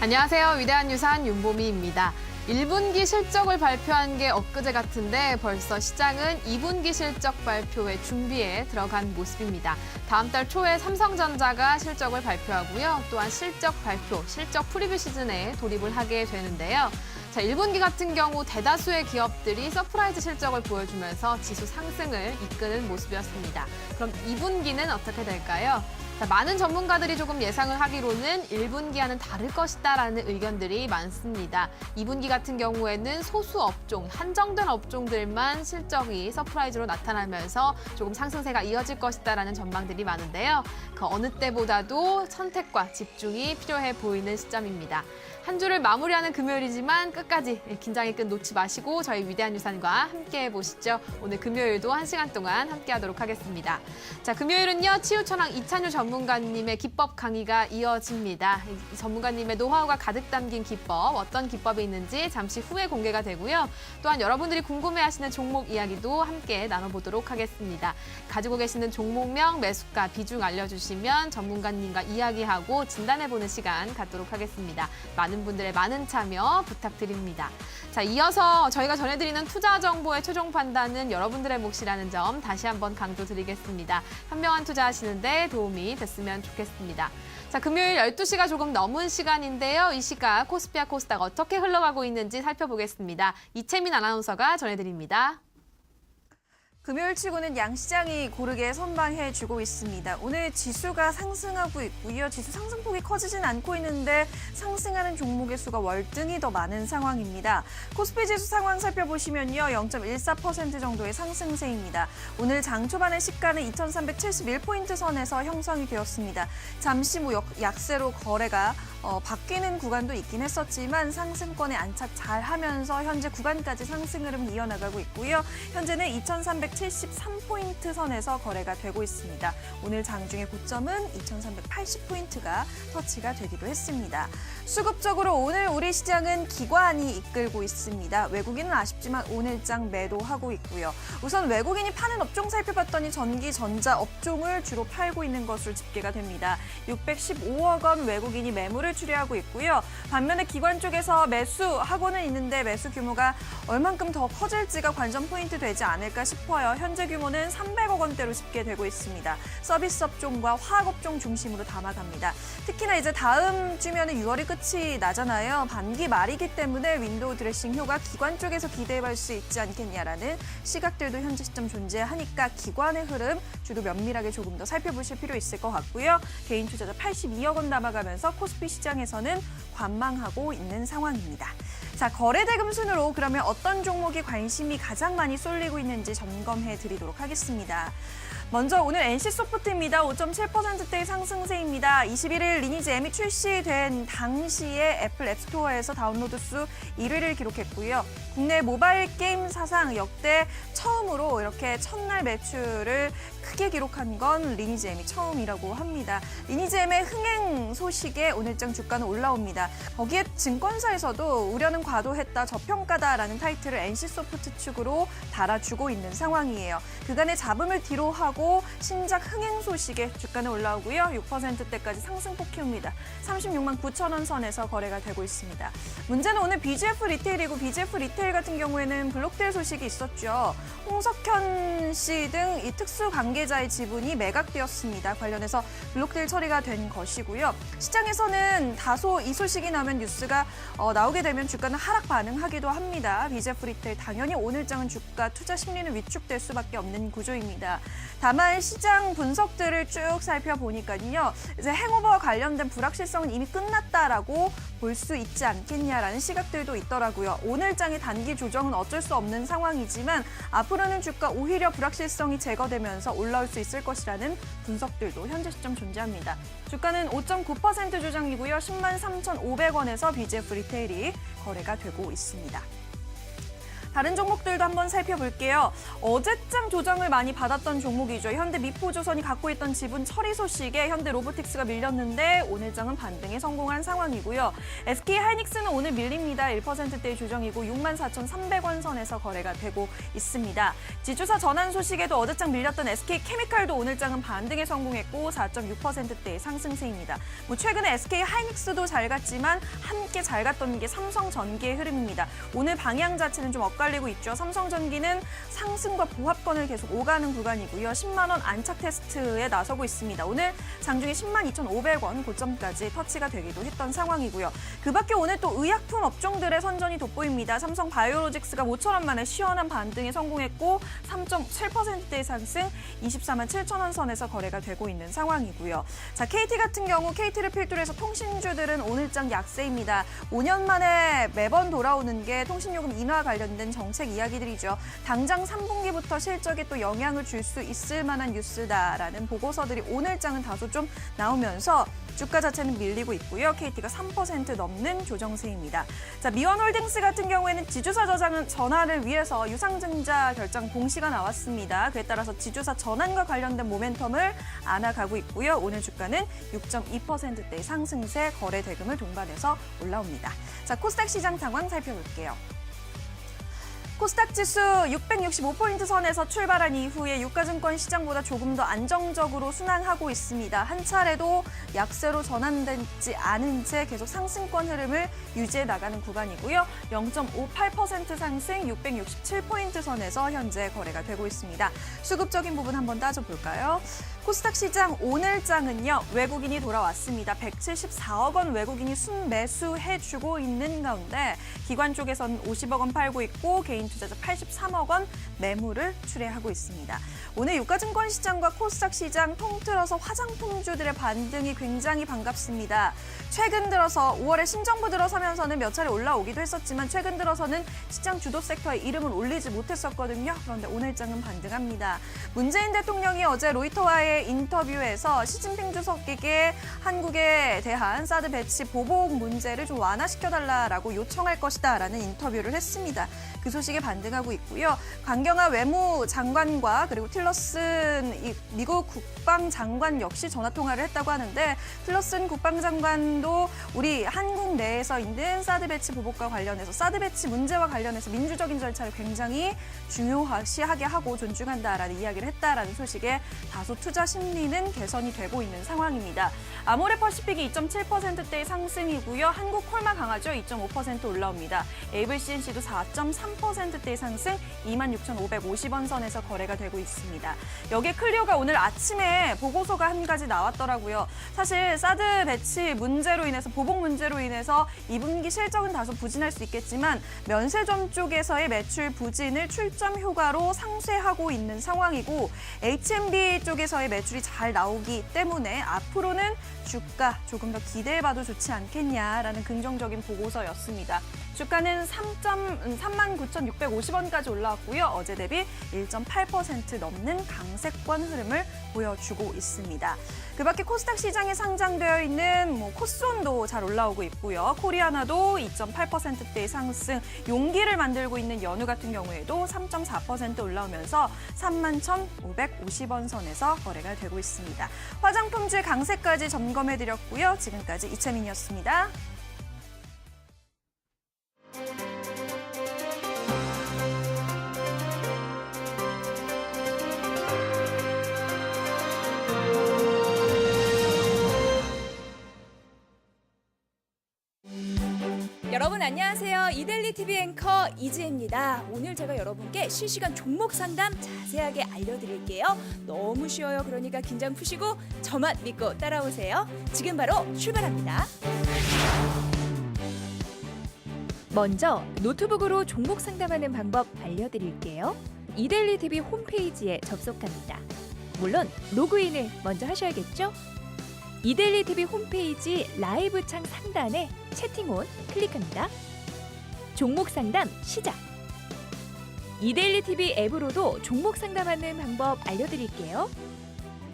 안녕하세요. 위대한 유산 윤보미입니다. 1분기 실적을 발표한 게 엊그제 같은데 벌써 시장은 2분기 실적 발표의 준비에 들어간 모습입니다. 다음 달 초에 삼성전자가 실적을 발표하고요. 또한 실적 발표, 실적 프리뷰 시즌에 돌입을 하게 되는데요. 자, 1분기 같은 경우 대다수의 기업들이 서프라이즈 실적을 보여주면서 지수 상승을 이끄는 모습이었습니다. 그럼 2분기는 어떻게 될까요? 자, 많은 전문가들이 조금 예상을 하기로는 1분기와는 다를 것이다라는 의견들이 많습니다. 2분기 같은 경우에는 소수 업종, 한정된 업종들만 실적이 서프라이즈로 나타나면서 조금 상승세가 이어질 것이다라는 전망들이 많은데요. 그 어느 때보다도 선택과 집중이 필요해 보이는 시점입니다. 한 주를 마무리하는 금요일이지만 끝까지 긴장의 끈 놓지 마시고 저희 위대한 유산과 함께 해보시죠. 오늘 금요일도 1시간 동안 함께하도록 하겠습니다. 자, 금요일은요. 치유천왕 이찬유 전문가님의 기법 강의가 이어집니다. 이 전문가님의 노하우가 가득 담긴 기법, 어떤 기법이 있는지 잠시 후에 공개가 되고요. 또한 여러분들이 궁금해하시는 종목 이야기도 함께 나눠보도록 하겠습니다. 가지고 계시는 종목명, 매수가, 비중 알려주시면 전문가님과 이야기하고 진단해보는 시간 갖도록 하겠습니다. 많은 분들의 많은 참여 부탁드립니다. 자, 이어서 저희가 전해드리는 투자 정보의 최종 판단은 여러분들의 몫이라는 점 다시 한번 강조드리겠습니다. 현명한 투자하시는데 도움이 됐으면 좋겠습니다. 자, 금요일 12시가 조금 넘은 시간인데요. 이 시각 코스피와 코스닥 어떻게 흘러가고 있는지 살펴보겠습니다. 이채민 아나운서가 전해드립니다. 금요일 치고는 양시장이 고르게 선방해주고 있습니다. 오늘 지수가 상승하고 있고요. 지수 상승폭이 커지진 않고 있는데 상승하는 종목의 수가 월등히 더 많은 상황입니다. 코스피 지수 상황 살펴보시면요. 0.14% 정도의 상승세입니다. 오늘 장 초반의 시가는 2371포인트 선에서 형성이 되었습니다. 잠시 약세로 거래가 바뀌는 구간도 있긴 했었지만 상승권에 안착 잘하면서 현재 구간까지 상승 흐름 이어나가고 있고요. 현재는 2373포인트 선에서 거래가 되고 있습니다. 오늘 장중의 고점은 2380포인트가 터치가 되기도 했습니다. 수급적으로 오늘 우리 시장은 기관이 이끌고 있습니다. 외국인은 아쉽지만 오늘장 매도하고 있고요. 우선 외국인이 파는 업종 살펴봤더니 전기, 전자 업종을 주로 팔고 있는 것으로 집계가 됩니다. 615억 원 외국인이 매물을 출회하고 있고요. 반면에 기관 쪽에서 매수하고는 있는데 매수 규모가 얼만큼 더 커질지가 관전 포인트 되지 않을까 싶어요. 현재 규모는 300억 원대로 집계되고 있습니다. 서비스 업종과 화학 업종 중심으로 담아갑니다. 특히나 이제 다음 주면은 6월이 끝이 나잖아요. 반기 말이기 때문에 윈도우 드레싱 효과 기관 쪽에서 기대해볼 수 있지 않겠냐라는 시각들도 현재 시점 존재하니까 기관의 흐름 주로 면밀하게 조금 더 살펴보실 필요 있을 것 같고요. 개인 투자자 82억 원 담아가면서 코스피 시장에서는 관망하고 있는 상황입니다. 자, 거래대금 순으로 그러면 어떤 종목이 관심이 가장 많이 쏠리고 있는지 점검해 드리도록 하겠습니다. 먼저 오늘 NC소프트입니다. 5.7%대의 상승세입니다. 21일 리니지 M이 출시된 당시에 애플 앱스토어에서 다운로드 수 1위를 기록했고요. 국내 모바일 게임 사상 역대 처음으로 이렇게 첫날 매출을 크게 기록한 건 리니지 M이 처음이라고 합니다. 리니지 M의 흥행 소식에 오늘장 주가는 올라옵니다. 거기에 증권사에서도 우려는 과도했다, 저평가다라는 타이틀을 NC소프트 측으로 달아주고 있는 상황이에요. 그간의 잡음을 뒤로 하고 신작 흥행 소식에 주가는 올라오고요. 6%대까지 상승폭 키웁니다. 36만 9천 원 선에서 거래가 되고 있습니다. 문제는 오늘 BGF 리테일이고 BGF 리테일 같은 경우에는 블록딜 소식이 있었죠. 홍석현 씨 등 이 특수 관계자의 지분이 매각되었습니다. 관련해서 블록딜 처리가 된 것이고요. 시장에서는 다소 이 소식이 나면 뉴스가 나오게 되면 주가는 하락 반응하기도 합니다. BGF 리테일 당연히 오늘장은 주가 투자 심리는 위축될 수밖에 없는 구조입니다. 다만 시장 분석들을 쭉 살펴보니까요. 이제 행오버와 관련된 불확실성은 이미 끝났다라고 볼 수 있지 않겠냐라는 시각들도 있더라고요. 오늘장의 단기 조정은 어쩔 수 없는 상황이지만 앞으로는 주가 오히려 불확실성이 제거되면서 올라올 수 있을 것이라는 분석들도 현재 시점 존재합니다. 주가는 5.9% 조정이고요. 10만 3,500원에서 BGF 리테일이 거래가 되고 있습니다. 다른 종목들도 한번 살펴볼게요. 어제장 조정을 많이 받았던 종목이죠. 현대미포조선이 갖고 있던 지분 처리 소식에 현대로보틱스가 밀렸는데 오늘장은 반등에 성공한 상황이고요. SK하이닉스는 오늘 밀립니다. 1%대의 조정이고 64,300원 선에서 거래가 되고 있습니다. 지주사 전환 소식에도 어제장 밀렸던 SK케미칼도 오늘장은 반등에 성공했고 4.6%대의 상승세입니다. 최근에 SK하이닉스도 잘 갔지만 함께 잘 갔던 게 삼성전기의 흐름입니다. 오늘 방향 자체는 좀 엇갈리고 있죠. 삼성전기는 상승과 보합권을 계속 오가는 구간이고요. 10만 원 안착 테스트에 나서고 있습니다. 오늘 장중에 10만 2,500원 고점까지 터치가 되기도 했던 상황이고요. 그 밖에 오늘 또 의약품 업종들의 선전이 돋보입니다. 삼성 바이오로직스가 모처럼 만에 시원한 반등에 성공했고 3.7%대의 상승 24만 7천 원 선에서 거래가 되고 있는 상황이고요. 자, KT 같은 경우 KT를 필두로 해서 통신주들은 오늘장 약세입니다. 5년 만에 매번 돌아오는 게 통신요금 인하 관련된 정책 이야기들이죠. 당장 3분기부터 실적에 또 영향을 줄 수 있을 만한 뉴스다라는 보고서들이 오늘장은 다소 좀 나오면서 주가 자체는 밀리고 있고요. KT가 3% 넘는 조정세입니다. 자, 미원홀딩스 같은 경우에는 지주사 전환을 위해서 유상증자 결정 공시가 나왔습니다. 그에 따라서 지주사 전환과 관련된 모멘텀을 안아가고 있고요. 오늘 주가는 6.2%대의 상승세 거래 대금을 동반해서 올라옵니다. 자, 코스닥 시장 상황 살펴볼게요. 코스닥 지수 665포인트 선에서 출발한 이후에 유가증권 시장보다 조금 더 안정적으로 순항하고 있습니다. 한 차례도 약세로 전환되지 않은 채 계속 상승권 흐름을 유지해 나가는 구간이고요. 0.58% 상승 667포인트 선에서 현재 거래가 되고 있습니다. 수급적인 부분 한번 따져볼까요? 코스닥 시장 오늘장은요. 외국인이 돌아왔습니다. 174억 원 외국인이 순매수해주고 있는 가운데 기관 쪽에서는 50억 원 팔고 있고 개인 투자자 83억 원 매물을 출회하고 있습니다. 오늘 유가증권 시장과 코스닥 시장 통틀어서 화장품주들의 반등이 굉장히 반갑습니다. 최근 들어서 5월에 신정부 들어서면서는 몇 차례 올라오기도 했었지만 최근 들어서는 시장 주도 섹터에 이름을 올리지 못했었거든요. 그런데 오늘장은 반등합니다. 문재인 대통령이 어제 로이터와의 인터뷰에서 시진핑 주석에게 한국에 대한 사드 배치 보복 문제를 좀 완화시켜달라고 요청할 것이다라는 인터뷰를 했습니다. 그 소식에 반등하고 있고요. 강경화 외무장관과 그리고 틸러슨 미국 국방장관 역시 전화통화를 했다고 하는데 틸러슨 국방장관도 우리 한국 내에서 있는 사드 배치 보복과 관련해서 사드 배치 문제와 관련해서 민주적인 절차를 굉장히 중요시하게 하고 존중한다라는 이야기를 했다라는 소식에 다소 투자 심리는 개선이 되고 있는 상황입니다. 아모레퍼시픽이 2.7%대의 상승이고요. 한국 콜마 강하죠. 2.5% 올라옵니다. 에이블CNC도 4.3%대의 상승 26,550원 선에서 거래가 되고 있습니다. 여기에 클리오가 오늘 아침에 보고서가 한 가지 나왔더라고요. 사실 사드 배치 문제로 인해서 보복 문제로 인해서 2분기 실적은 다소 부진할 수 있겠지만 면세점 쪽에서의 매출 부진을 출점 효과로 상쇄하고 있는 상황이고 H&B 쪽에서의 매출이 잘 나오기 때문에 앞으로는 주가 조금 더 기대해봐도 좋지 않겠냐라는 긍정적인 보고서였습니다. 주가는 39,650원까지 올라왔고요. 어제 대비 1.8% 넘는 강세권 흐름을 보여주고 있습니다. 그 밖에 코스닥 시장에 상장되어 있는 코스온도 잘 올라오고 있고요. 코리아나도 2.8%대의 상승, 용기를 만들고 있는 연우 같은 경우에도 3.4% 올라오면서 31,550원 선에서 거래가 되고 있습니다. 화장품주 강세까지 점검해드렸고요. 지금까지 이채민이었습니다. 여러분 안녕하세요. 이데일리 TV 앵커 이지혜입니다. 오늘 제가 여러분께 실시간 종목 상담 자세하게 알려드릴게요. 너무 쉬워요. 그러니까 긴장 푸시고 저만 믿고 따라오세요. 지금 바로 출발합니다. 먼저 노트북으로 종목 상담하는 방법 알려드릴게요. 이데일리 TV 홈페이지에 접속합니다. 물론 로그인을 먼저 하셔야겠죠? 이데일리 TV 홈페이지 라이브 창 상단에 채팅온 클릭합니다. 종목 상담 시작! 이데일리 TV 앱으로도 종목 상담하는 방법 알려드릴게요.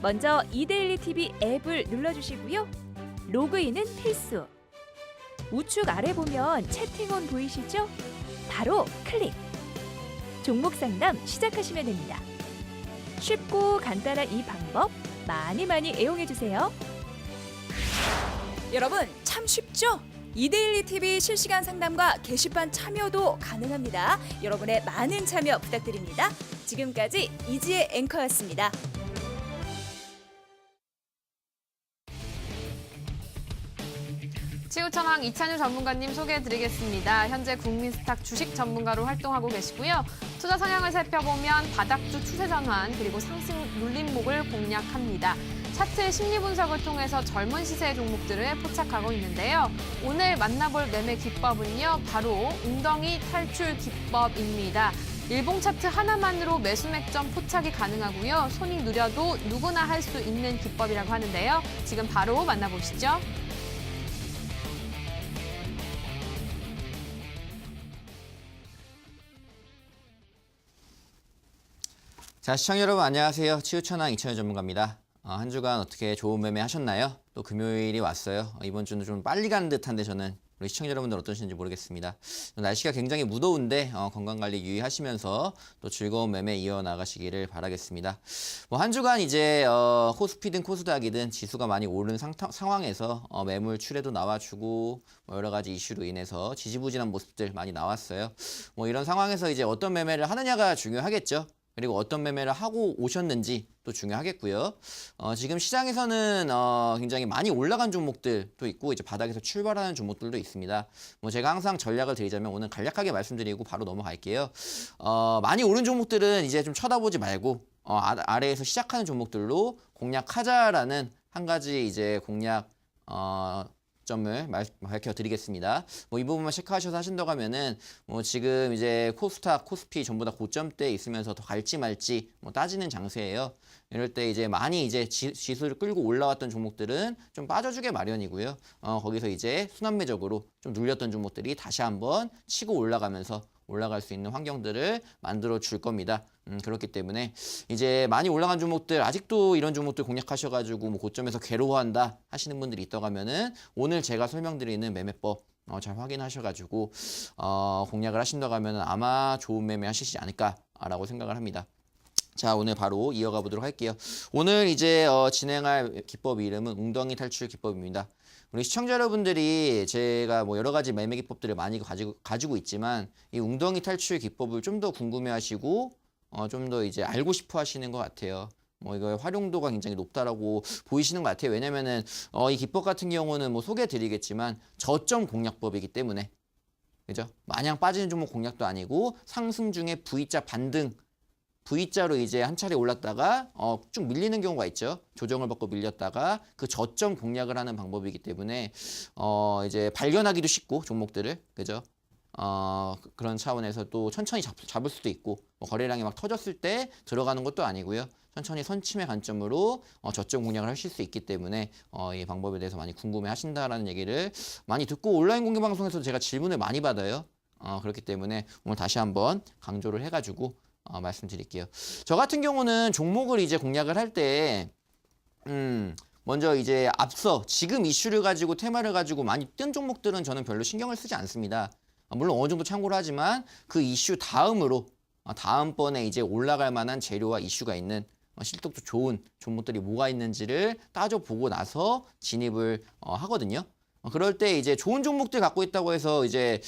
먼저 이데일리 TV 앱을 눌러주시고요. 로그인은 필수. 우측 아래 보면 채팅온 보이시죠? 바로 클릭! 종목 상담 시작하시면 됩니다. 쉽고 간단한 이 방법 많이 애용해 주세요. 여러분 참 쉽죠? 이데일리 TV 실시간 상담과 게시판 참여도 가능합니다. 여러분의 많은 참여 부탁드립니다. 지금까지 이지의 앵커였습니다. 치우천왕 이찬유 전문가님 소개해드리겠습니다. 현재 국민스탁 주식 전문가로 활동하고 계시고요. 투자 성향을 살펴보면 바닥주 추세 전환 그리고 상승 눌림목을 공략합니다. 차트의 심리 분석을 통해서 젊은 시세의 종목들을 포착하고 있는데요. 오늘 만나볼 매매 기법은요. 바로 웅덩이 탈출 기법입니다. 일봉 차트 하나만으로 매수 맥점 포착이 가능하고요. 손이 느려도 누구나 할 수 있는 기법이라고 하는데요. 지금 바로 만나보시죠. 자, 시청자 여러분 안녕하세요. 치우천왕 이찬유 전문가입니다. 한 주간 어떻게 좋은 매매 하셨나요? 또 금요일이 왔어요. 이번 주는 좀 빨리 가는 듯한데 저는 우리 시청자 여러분들 어떠신지 모르겠습니다. 날씨가 굉장히 무더운데 건강관리 유의하시면서 또 즐거운 매매 이어나가시기를 바라겠습니다. 한 주간 이제 코스피든 코스닥이든 지수가 많이 오른 상황에서 매물 출회도 나와주고 여러 가지 이슈로 인해서 지지부진한 모습들 많이 나왔어요. 이런 상황에서 이제 어떤 매매를 하느냐가 중요하겠죠. 그리고 어떤 매매를 하고 오셨는지 또 중요하겠고요. 지금 시장에서는 굉장히 많이 올라간 종목들도 있고 이제 바닥에서 출발하는 종목들도 있습니다. 제가 항상 전략을 드리자면 오늘 간략하게 말씀드리고 바로 넘어갈게요. 많이 오른 종목들은 이제 좀 쳐다보지 말고 아래에서 시작하는 종목들로 공략하자라는 한 가지 이제 공략 점을 밝혀드리겠습니다. 이 부분만 체크하셔서 하신다고 하면은 지금 이제 코스닥, 코스피 전부 다 고점대에 있으면서 더 갈지 말지 따지는 장세예요. 이럴 때 이제 많이 이제 지수를 끌고 올라왔던 종목들은 좀 빠져주게 마련이고요. 거기서 이제 순환매적으로 좀 눌렸던 종목들이 다시 한번 치고 올라가면서 올라갈 수 있는 환경들을 만들어 줄 겁니다. 그렇기 때문에 이제 많이 올라간 종목들 아직도 이런 종목들 공략하셔가지고 고점에서 괴로워한다 하시는 분들이 있다고 하면은 오늘 제가 설명드리는 매매법 잘 확인하셔가지고 공략을 하신다고 하면은 아마 좋은 매매 하시지 않을까라고 생각을 합니다. 자, 오늘 바로 이어가 보도록 할게요. 오늘 이제 진행할 기법 이름은 웅덩이 탈출 기법입니다. 우리 시청자 여러분들이 제가 여러 가지 매매 기법들을 많이 가지고 있지만 이 웅덩이 탈출 기법을 좀 더 궁금해하시고 좀 더 이제 알고 싶어 하시는 것 같아요. 이거 활용도가 굉장히 높다라고 보이시는 것 같아요. 왜냐면은 이 기법 같은 경우는 소개해드리겠지만 저점 공략법이기 때문에 그죠? 마냥 빠지는 종목 공략도 아니고 상승 중에 V자 반등 V자로 이제 한 차례 올랐다가 쭉 밀리는 경우가 있죠. 조정을 받고 밀렸다가 그 저점 공략을 하는 방법이기 때문에 이제 발견하기도 쉽고 종목들을 그죠? 그런 차원에서 또 천천히 잡을 수도 있고 거래량이 막 터졌을 때 들어가는 것도 아니고요. 천천히 선침의 관점으로 저점 공략을 하실 수 있기 때문에 이 방법에 대해서 많이 궁금해 하신다라는 얘기를 많이 듣고 온라인 공개 방송에서 제가 질문을 많이 받아요. 그렇기 때문에 오늘 다시 한번 강조를 해가지고 말씀드릴게요. 저 같은 경우는 종목을 이제 공략을 할 때 먼저 이제 앞서 지금 이슈를 가지고 테마를 가지고 많이 뜬 종목들은 저는 별로 신경을 쓰지 않습니다. 물론 어느 정도 참고를 하지만 그 이슈 다음으로 다음번에 이제 올라갈 만한 재료와 이슈가 있는 실적도 좋은 종목들이 뭐가 있는지를 따져보고 나서 진입을 하거든요. 그럴 때 이제 좋은 종목들 갖고 있다고 해서 이제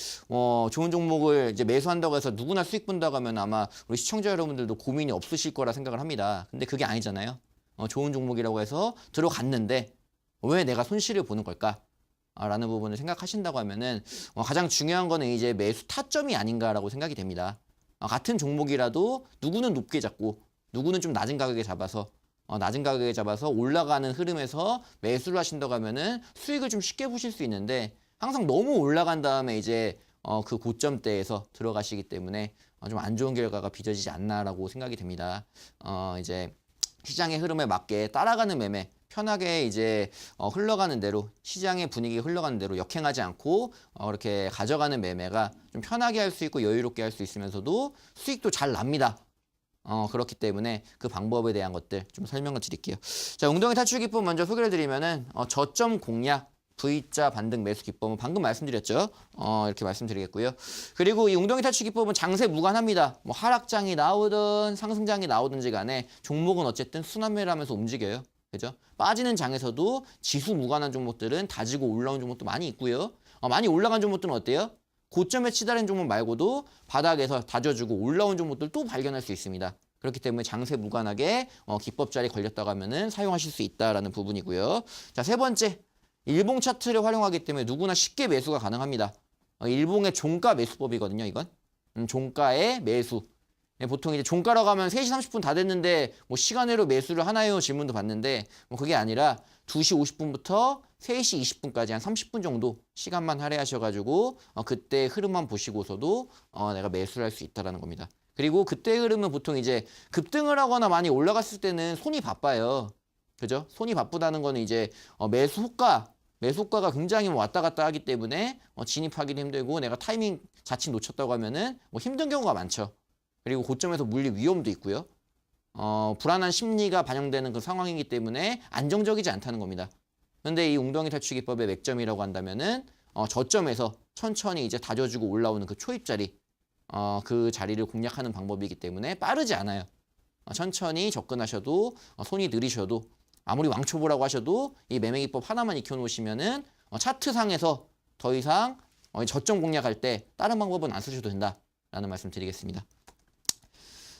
좋은 종목을 이제 매수한다고 해서 누구나 수익 본다고 하면 아마 우리 시청자 여러분들도 고민이 없으실 거라 생각을 합니다. 근데 그게 아니잖아요. 좋은 종목이라고 해서 들어갔는데 왜 내가 손실을 보는 걸까? 라는 부분을 생각하신다고 하면은 가장 중요한 거는 이제 매수 타점이 아닌가라고 생각이 됩니다. 같은 종목이라도 누구는 높게 잡고 누구는 좀 낮은 가격에 잡아서 올라가는 흐름에서 매수를 하신다고 하면은 수익을 좀 쉽게 보실 수 있는데 항상 너무 올라간 다음에 이제 그 고점대에서 들어가시기 때문에 좀 안 좋은 결과가 빚어지지 않나라고 생각이 됩니다. 이제 시장의 흐름에 맞게 따라가는 매매, 편하게 이제 흘러가는 대로 시장의 분위기 흘러가는 대로 역행하지 않고 이렇게 가져가는 매매가 좀 편하게 할 수 있고 여유롭게 할 수 있으면서도 수익도 잘 납니다. 그렇기 때문에 그 방법에 대한 것들 좀 설명을 드릴게요. 자, 웅덩이 탈출 기법 먼저 소개를 드리면은 저점 공략 V자 반등 매수 기법은 방금 말씀드렸죠. 이렇게 말씀드리겠고요. 그리고 이 웅덩이 탈출 기법은 장세 무관합니다. 뭐 하락장이 나오든 상승장이 나오든지 간에 종목은 어쨌든 순환매를 하면서 움직여요. 그죠? 빠지는 장에서도 지수 무관한 종목들은 다지고 올라온 종목도 많이 있고요. 많이 올라간 종목들은 어때요? 고점에 치달은 종목 말고도 바닥에서 다져주고 올라온 종목들 또 발견할 수 있습니다. 그렇기 때문에 장세 무관하게 기법 자리 걸렸다고 하면은 사용하실 수 있다라는 부분이고요. 자, 세 번째. 일봉 차트를 활용하기 때문에 누구나 쉽게 매수가 가능합니다. 일봉의 종가 매수법이거든요, 이건. 종가의 매수. 보통 이제 종가라고 하면 3시 30분 다 됐는데 뭐 시간외로 매수를 하나요? 질문도 받는데 뭐 그게 아니라 2시 50분부터 3시 20분까지 한 30분 정도 시간만 할애하셔가지고 그때 흐름만 보시고서도 내가 매수를 할 수 있다라는 겁니다. 그리고 그때 흐름은 보통 이제 급등을 하거나 많이 올라갔을 때는 손이 바빠요. 그죠? 손이 바쁘다는 거는 이제 매수 호가가 굉장히 왔다 갔다 하기 때문에 진입하기도 힘들고 내가 타이밍 자칫 놓쳤다고 하면은 뭐 힘든 경우가 많죠. 그리고 고점에서 물릴 위험도 있고요. 불안한 심리가 반영되는 그 상황이기 때문에 안정적이지 않다는 겁니다. 그런데 이 웅덩이 탈출 기법의 맥점이라고 한다면은 저점에서 천천히 이제 다져주고 올라오는 그 초입 자리, 그 자리를 공략하는 방법이기 때문에 빠르지 않아요. 천천히 접근하셔도 손이 느리셔도 아무리 왕초보라고 하셔도 이 매매 기법 하나만 익혀놓으시면은 차트상에서 더 이상 저점 공략할 때 다른 방법은 안 쓰셔도 된다라는 말씀 드리겠습니다.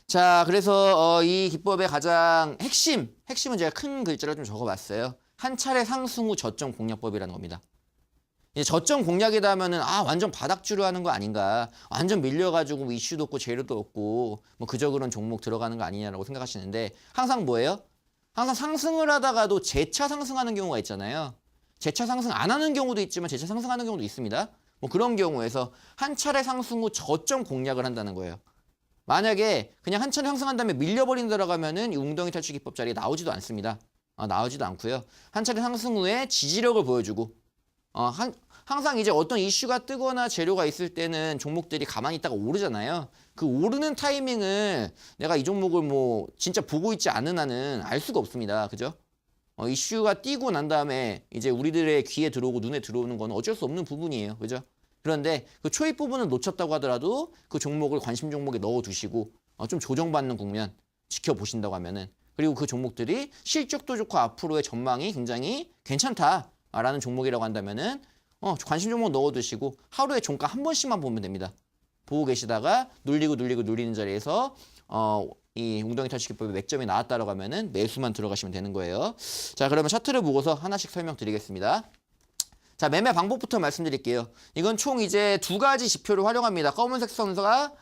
자, 그래서 이 기법의 가장 핵심은 제가 큰 글자로 좀 적어봤어요. 한 차례 상승 후 저점 공략법이라는 겁니다. 이제 저점 공략이다 하면은 완전 바닥주로 하는 거 아닌가, 완전 밀려가지고 뭐 이슈도 없고 재료도 없고 뭐 그저 그런 종목 들어가는 거 아니냐라고 생각하시는데 항상 뭐예요? 항상 상승을 하다가도 재차 상승하는 경우가 있잖아요. 재차 상승 안 하는 경우도 있지만 재차 상승하는 경우도 있습니다. 뭐 그런 경우에서 한 차례 상승 후 저점 공략을 한다는 거예요. 만약에 그냥 한 차례 상승한 다음에 밀려버린다라고 하면은 이 웅덩이 탈출 기법 자리에 나오지도 않습니다. 나오지도 않고요. 한 차례 상승 후에 지지력을 보여주고 항상 이제 어떤 이슈가 뜨거나 재료가 있을 때는 종목들이 가만히 있다가 오르잖아요. 그 오르는 타이밍을 내가 이 종목을 뭐 진짜 보고 있지 않은 한은 알 수가 없습니다. 그죠? 이슈가 뛰고 난 다음에 이제 우리들의 귀에 들어오고 눈에 들어오는 건 어쩔 수 없는 부분이에요. 그죠? 그런데 그 초입 부분은 놓쳤다고 하더라도 그 종목을 관심 종목에 넣어두시고 좀 조정받는 국면 지켜보신다고 하면은 그리고 그 종목들이 실적도 좋고 앞으로의 전망이 굉장히 괜찮다라는 종목이라고 한다면은 관심 종목 넣어두시고 하루에 종가 한 번씩만 보면 됩니다. 보고 계시다가 눌리는 자리에서 이 웅덩이 탈출 기법의 맥점이 나왔다라고 하면은 매수만 들어가시면 되는 거예요. 자, 그러면 차트를 보고서 하나씩 설명드리겠습니다. 자, 매매 방법부터 말씀드릴게요. 이건 총 이제 두 가지 지표를 활용합니다. 검은색 선과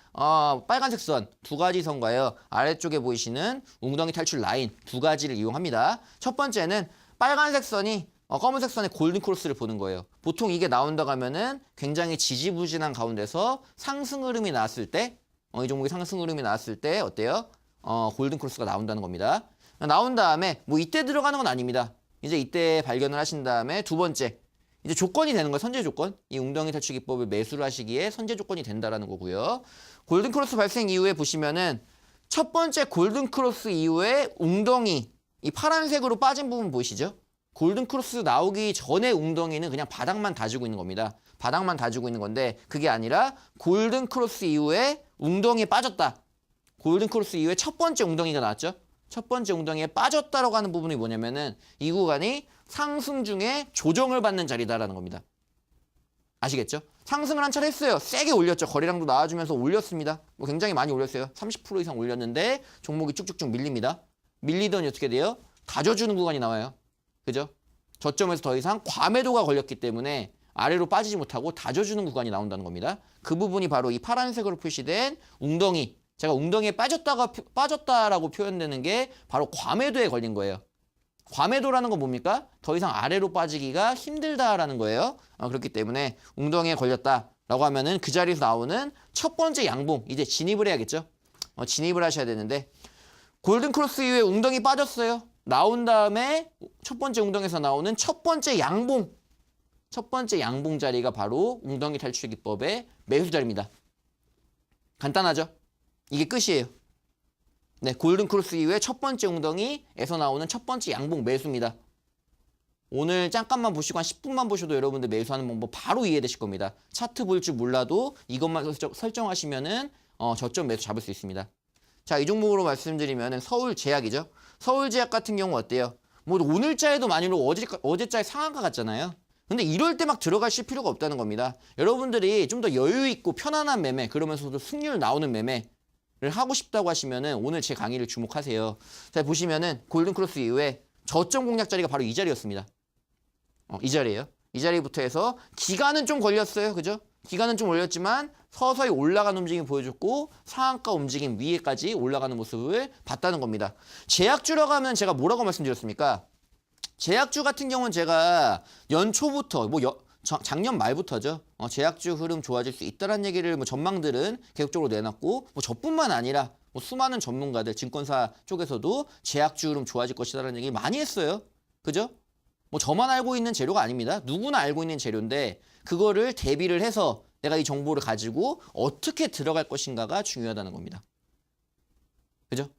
빨간색 선 두 가지 선과요. 아래쪽에 보이시는 웅덩이 탈출 라인 두 가지를 이용합니다. 첫 번째는 빨간색 선이 검은색 선의 골든 크로스를 보는 거예요. 보통 이게 나온다고 하면은 굉장히 지지부진한 가운데서 상승 흐름이 나왔을 때, 이 종목이 상승 흐름이 나왔을 때 어때요? 골든 크로스가 나온다는 겁니다. 나온 다음에 뭐 이때 들어가는 건 아닙니다. 이제 이때 발견을 하신 다음에 두 번째, 이제 조건이 되는 거예요. 선제 조건. 이 웅덩이 탈출 기법을 매수를 하시기에 선제 조건이 된다라는 거고요. 골든 크로스 발생 이후에 보시면은 첫 번째 골든 크로스 이후에 웅덩이, 이 파란색으로 빠진 부분 보이시죠? 골든 크로스 나오기 전에 웅덩이는 그냥 바닥만 다지고 있는 겁니다. 바닥만 다지고 있는 건데 그게 아니라 골든 크로스 이후에 웅덩이에 빠졌다. 골든 크로스 이후에 첫 번째 웅덩이가 나왔죠. 첫 번째 웅덩이에 빠졌다라고 하는 부분이 뭐냐면은 이 구간이 상승 중에 조정을 받는 자리다라는 겁니다. 아시겠죠? 상승을 한 차례 했어요. 세게 올렸죠. 거래량도 나와주면서 올렸습니다. 뭐 굉장히 많이 올렸어요. 30% 이상 올렸는데 종목이 쭉쭉쭉 밀립니다. 밀리더니 어떻게 돼요? 다져주는 구간이 나와요. 그죠? 저점에서 더 이상 과매도가 걸렸기 때문에 아래로 빠지지 못하고 다져주는 구간이 나온다는 겁니다. 그 부분이 바로 이 파란색으로 표시된 웅덩이. 제가 웅덩이에 빠졌다라고 표현되는 게 바로 과매도에 걸린 거예요. 과매도라는 건 뭡니까? 더 이상 아래로 빠지기가 힘들다라는 거예요. 그렇기 때문에 웅덩이에 걸렸다라고 하면은 그 자리에서 나오는 첫 번째 양봉, 이제 진입을 해야겠죠? 진입을 하셔야 되는데 골든 크로스 이후에 웅덩이 빠졌어요. 나온 다음에 첫 번째 웅덩이에서 나오는 첫 번째 양봉 자리가 바로 웅덩이 탈출 기법의 매수 자리입니다. 간단하죠? 이게 끝이에요. 네, 골든 크로스 이후에 첫 번째 웅덩이에서 나오는 첫 번째 양봉 매수입니다. 오늘 잠깐만 보시고 한 10분만 보셔도 여러분들 매수하는 방법 바로 이해되실 겁니다. 차트 볼 줄 몰라도 이것만 설정하시면은 저점 매수 잡을 수 있습니다. 자, 이 종목으로 말씀드리면은 서울제약이죠. 서울제약 같은 경우 어때요? 뭐 오늘자에도 많이 오르고 어제자에 상한가 같잖아요. 근데 이럴 때 막 들어가실 필요가 없다는 겁니다. 여러분들이 좀 더 여유 있고 편안한 매매, 그러면서도 승률 나오는 매매를 하고 싶다고 하시면은 오늘 제 강의를 주목하세요. 자, 보시면은 골든크로스 이후에 저점 공략 자리가 바로 이 자리였습니다. 이 자리예요. 이 자리부터 해서 기간은 좀 걸렸어요. 그죠? 기간은 좀 걸렸지만 서서히 올라가는 움직임 보여줬고 상한가 움직임 위에까지 올라가는 모습을 봤다는 겁니다. 제약주라고 하면 제가 뭐라고 말씀드렸습니까? 제약주 같은 경우는 제가 연초부터 작년 말부터죠. 제약주 흐름 좋아질 수 있다는 얘기를 전망들은 계속적으로 내놨고 저뿐만 아니라 수많은 전문가들 증권사 쪽에서도 제약주 흐름 좋아질 것이다라는 얘기 많이 했어요. 그죠? 저만 알고 있는 재료가 아닙니다. 누구나 알고 있는 재료인데 그거를 대비를 해서 내가 이 정보를 가지고 어떻게 들어갈 것인가가 중요하다는 겁니다. 그죠?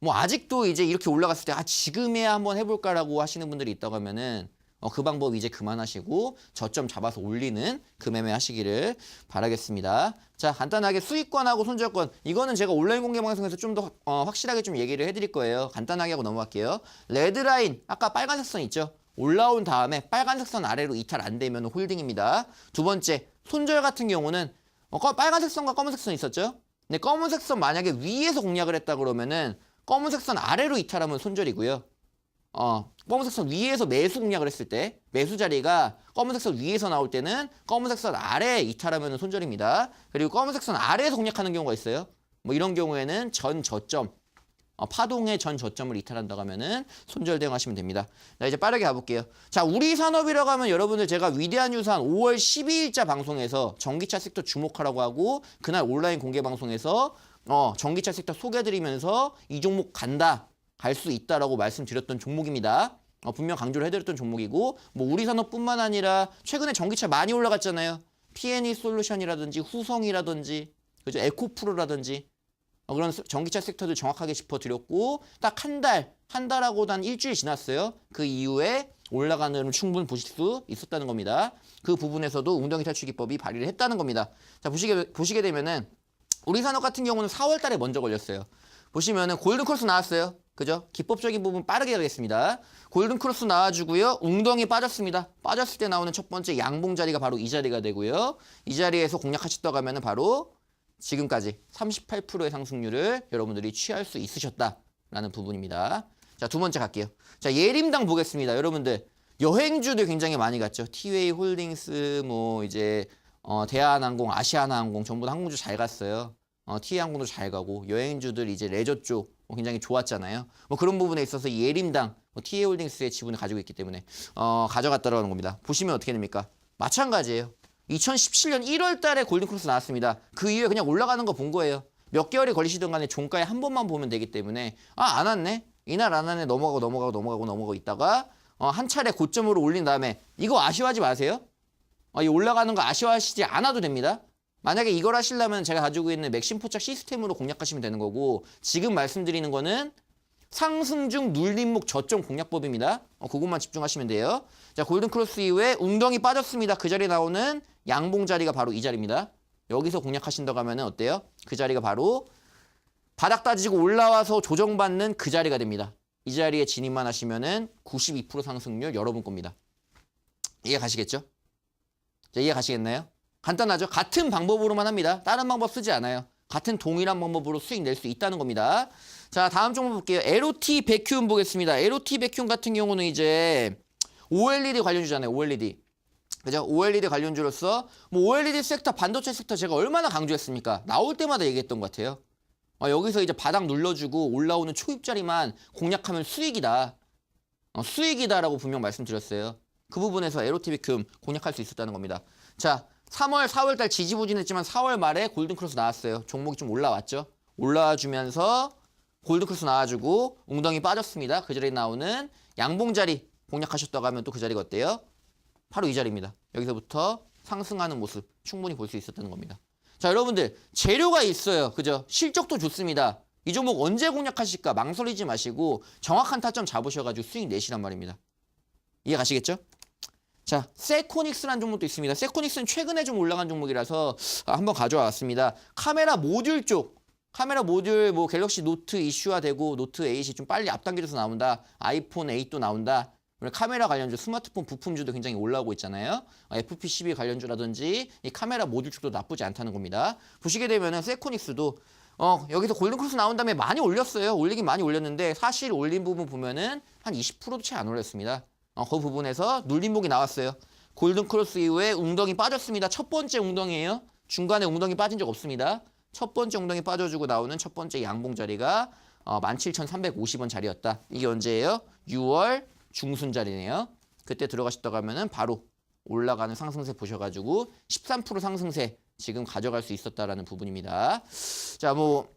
아직도 이제 이렇게 올라갔을 때 지금에야 한번 해볼까라고 하시는 분들이 있다고 하면은 그 방법 이제 그만하시고 저점 잡아서 올리는 그 매매 하시기를 바라겠습니다. 자, 간단하게 수익권하고 손절권 이거는 제가 온라인 공개 방송에서 좀 더 확실하게 좀 얘기를 해드릴 거예요. 간단하게 하고 넘어갈게요. 레드라인 아까 빨간색 선 있죠? 올라온 다음에 빨간색 선 아래로 이탈 안 되면 홀딩입니다. 두 번째 손절 같은 경우는 빨간색 선과 검은색 선 있었죠? 근데 검은색 선 만약에 위에서 공략을 했다 그러면은 검은색 선 아래로 이탈하면 손절이고요. 검은색 선 위에서 매수 공략을 했을 때 매수 자리가 검은색 선 위에서 나올 때는 검은색 선 아래에 이탈하면 손절입니다. 그리고 검은색 선 아래에서 공략하는 경우가 있어요. 이런 경우에는 전 저점 파동의 전 저점을 이탈한다고 하면은 손절 대응하시면 됩니다. 자, 이제 빠르게 가볼게요. 자, 우리 산업이라고 하면 여러분들 제가 위대한 유산 5월 12일자 방송에서 전기차 섹터 주목하라고 하고 그날 온라인 공개 방송에서 전기차 섹터 소개해드리면서 이 종목 간다, 갈 수 있다라고 말씀드렸던 종목입니다. 분명 강조를 해드렸던 종목이고 우리 산업뿐만 아니라 최근에 전기차 많이 올라갔잖아요. P&E 솔루션이라든지 후성이라든지 그죠? 에코프로라든지 그런 전기차 섹터들 정확하게 짚어드렸고 딱 한 달하고 한 일주일 지났어요. 그 이후에 올라가는 흐름 충분히 보실 수 있었다는 겁니다. 그 부분에서도 웅덩이 탈출 기법이 발휘를 했다는 겁니다. 자, 보시게 되면은 우리 산업 같은 경우는 4월 달에 먼저 걸렸어요. 보시면은 골든크로스 나왔어요. 그죠? 기법적인 부분 빠르게 가겠습니다. 골든크로스 나와주고요. 웅덩이 빠졌습니다. 빠졌을 때 나오는 첫 번째 양봉 자리가 바로 이 자리가 되고요. 이 자리에서 공략하셨다고 하면은 바로 지금까지 38%의 상승률을 여러분들이 취할 수 있으셨다라는 부분입니다. 자, 두 번째 갈게요. 자, 예림당 보겠습니다. 여러분들 여행주들 굉장히 많이 갔죠. 티웨이 홀딩스 이제 대한항공, 아시아나항공 전부 다 항공주 잘 갔어요. 티웨이 항공도 잘 가고 여행주들 이제 레저 쪽 굉장히 좋았잖아요. 그런 부분에 있어서 예림당 티웨이 홀딩스의 지분을 가지고 있기 때문에 가져갔다라는 겁니다. 보시면 어떻게 됩니까? 마찬가지예요. 2017년 1월 달에 골든크로스 나왔습니다. 그 이후에 그냥 올라가는 거 본 거예요. 몇 개월이 걸리시든 간에 종가에 한 번만 보면 되기 때문에 안 왔네? 이날 안 왔네? 넘어가고 있다가 한 차례 고점으로 올린 다음에 이거 아쉬워하지 마세요. 이 올라가는 거 아쉬워하시지 않아도 됩니다. 만약에 이걸 하시려면 제가 가지고 있는 맥심 포착 시스템으로 공략하시면 되는 거고 지금 말씀드리는 거는 상승 중 눌림목 저점 공략법입니다. 그것만 집중하시면 돼요. 자, 골든크로스 이후에 웅덩이 빠졌습니다. 그 자리에 나오는 양봉 자리가 바로 이 자리입니다. 여기서 공략하신다고 하면 어때요? 그 자리가 바로 바닥 따지고 올라와서 조정받는 그 자리가 됩니다. 이 자리에 진입만 하시면은 92% 상승률 여러분 겁니다. 이해 가시겠죠? 자, 이해 가시겠나요? 간단하죠? 같은 방법으로만 합니다. 다른 방법 쓰지 않아요. 같은 동일한 방법으로 수익 낼 수 있다는 겁니다. 자, 다음 종목 볼게요. LOT 백큐움 보겠습니다. LOT 백큐움 같은 경우는 이제 OLED 관련주잖아요. OLED. 그죠? OLED 관련주로서 OLED 섹터, 반도체 섹터 제가 얼마나 강조했습니까? 나올 때마다 얘기했던 것 같아요. 여기서 이제 바닥 눌러주고 올라오는 초입자리만 공략하면 수익이다. 수익이다라고 분명 말씀드렸어요. 그 부분에서 LOT 백큐움 공략할 수 있었다는 겁니다. 자, 3월, 4월 달 지지부진했지만 4월 말에 골든크로스 나왔어요. 종목이 좀 올라왔죠. 올라와주면서 골든크로스 나와주고 웅덩이 빠졌습니다. 그 자리에 나오는 양봉자리 공략하셨다고 하면 또 그 자리가 어때요? 바로 이 자리입니다. 여기서부터 상승하는 모습 충분히 볼 수 있었다는 겁니다. 자, 여러분들 재료가 있어요. 그죠? 실적도 좋습니다. 이 종목 언제 공략하실까 망설이지 마시고 정확한 타점 잡으셔가지고 수익 내시란 말입니다. 이해 가시겠죠? 자, 세코닉스라는 종목도 있습니다. 세코닉스는 최근에 좀 올라간 종목이라서 한번 가져왔습니다. 카메라 모듈 쪽. 카메라 모듈 뭐 갤럭시 노트 이슈화되고 노트 8이 좀 빨리 앞당겨져서 나온다. 아이폰 8도 나온다. 카메라 관련주, 스마트폰 부품주도 굉장히 올라오고 있잖아요. FP12 관련주라든지 이 카메라 모듈 쪽도 나쁘지 않다는 겁니다. 보시게 되면은 세코닉스도 여기서 골든크로스 나온 다음에 많이 올렸어요. 올리긴 많이 올렸는데 사실 올린 부분 보면은 한 20%도 채 안 올렸습니다. 그 부분에서 눌림목이 나왔어요. 골든크로스 이후에 웅덩이 빠졌습니다. 첫 번째 웅덩이에요. 중간에 웅덩이 빠진 적 없습니다. 첫 번째 웅덩이 빠져주고 나오는 첫 번째 양봉 자리가 17,350원 자리였다. 이게 언제예요? 6월 중순 자리네요. 그때 들어가셨다고 하면은 바로 올라가는 상승세 보셔가지고 13% 상승세 지금 가져갈 수 있었다라는 부분입니다. 자, 뭐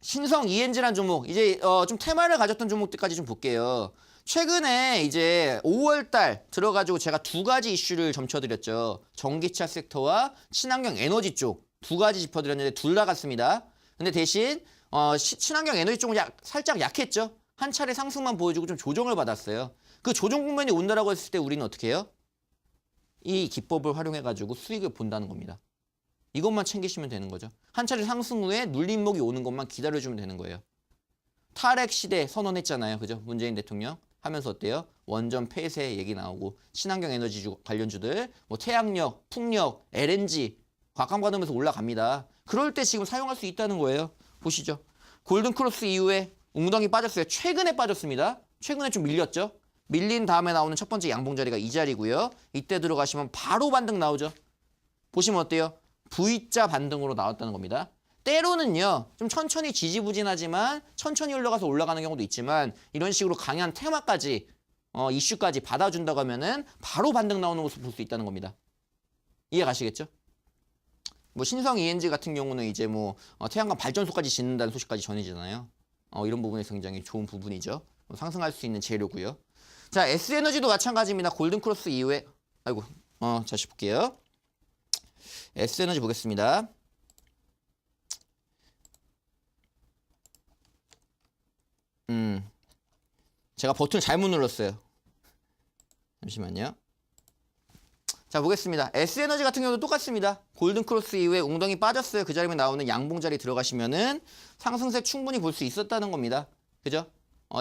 신성 ENG라는 종목 이제 좀 테마를 가졌던 종목들까지 좀 볼게요. 최근에 이제 5월달 들어가지고 제가 두 가지 이슈를 점쳐드렸죠. 전기차 섹터와 친환경 에너지 쪽 두 가지 짚어드렸는데 둘 다 같습니다. 근데 대신 친환경 에너지 쪽은 살짝 약했죠. 한 차례 상승만 보여주고 좀 조정을 받았어요. 그 조정 국면이 온다라고 했을 때 우리는 어떻게 해요? 이 기법을 활용해가지고 수익을 본다는 겁니다. 이것만 챙기시면 되는 거죠. 한 차례 상승 후에 눌림목이 오는 것만 기다려주면 되는 거예요. 탈핵 시대 선언했잖아요. 그죠? 문재인 대통령 하면서 어때요? 원전 폐쇄 얘기 나오고 친환경 에너지 관련주들 뭐 태양력, 풍력, LNG 곽감받으면서 올라갑니다. 그럴 때 지금 사용할 수 있다는 거예요. 보시죠. 골든크로스 이후에 웅덩이 빠졌어요. 최근에 빠졌습니다. 최근에 좀 밀렸죠. 밀린 다음에 나오는 첫 번째 양봉 자리가 이 자리고요. 이때 들어가시면 바로 반등 나오죠. 보시면 어때요? V자 반등으로 나왔다는 겁니다. 때로는요. 좀 천천히 지지부진하지만 천천히 올라가서 올라가는 경우도 있지만 이런 식으로 강한 테마까지 이슈까지 받아준다고 하면은 바로 반등 나오는 모습 볼 수 있다는 겁니다. 이해 가시겠죠? 뭐 신성 ENG 같은 경우는 이제 뭐 태양광 발전소까지 짓는다는 소식까지 전해지잖아요. 이런 부분에서 굉장히 좋은 부분이죠. 상승할 수 있는 재료고요. 자, S에너지도 마찬가지입니다. 골든크로스 이후에 다시 볼게요. S에너지 보겠습니다. 제가 버튼을 잘못 눌렀어요. 잠시만요. 자, 보겠습니다. S에너지 같은 경우도 똑같습니다. 골든크로스 이후에 웅덩이 빠졌어요. 그 자리에 나오는 양봉 자리 들어가시면은 상승세 충분히 볼 수 있었다는 겁니다. 그죠?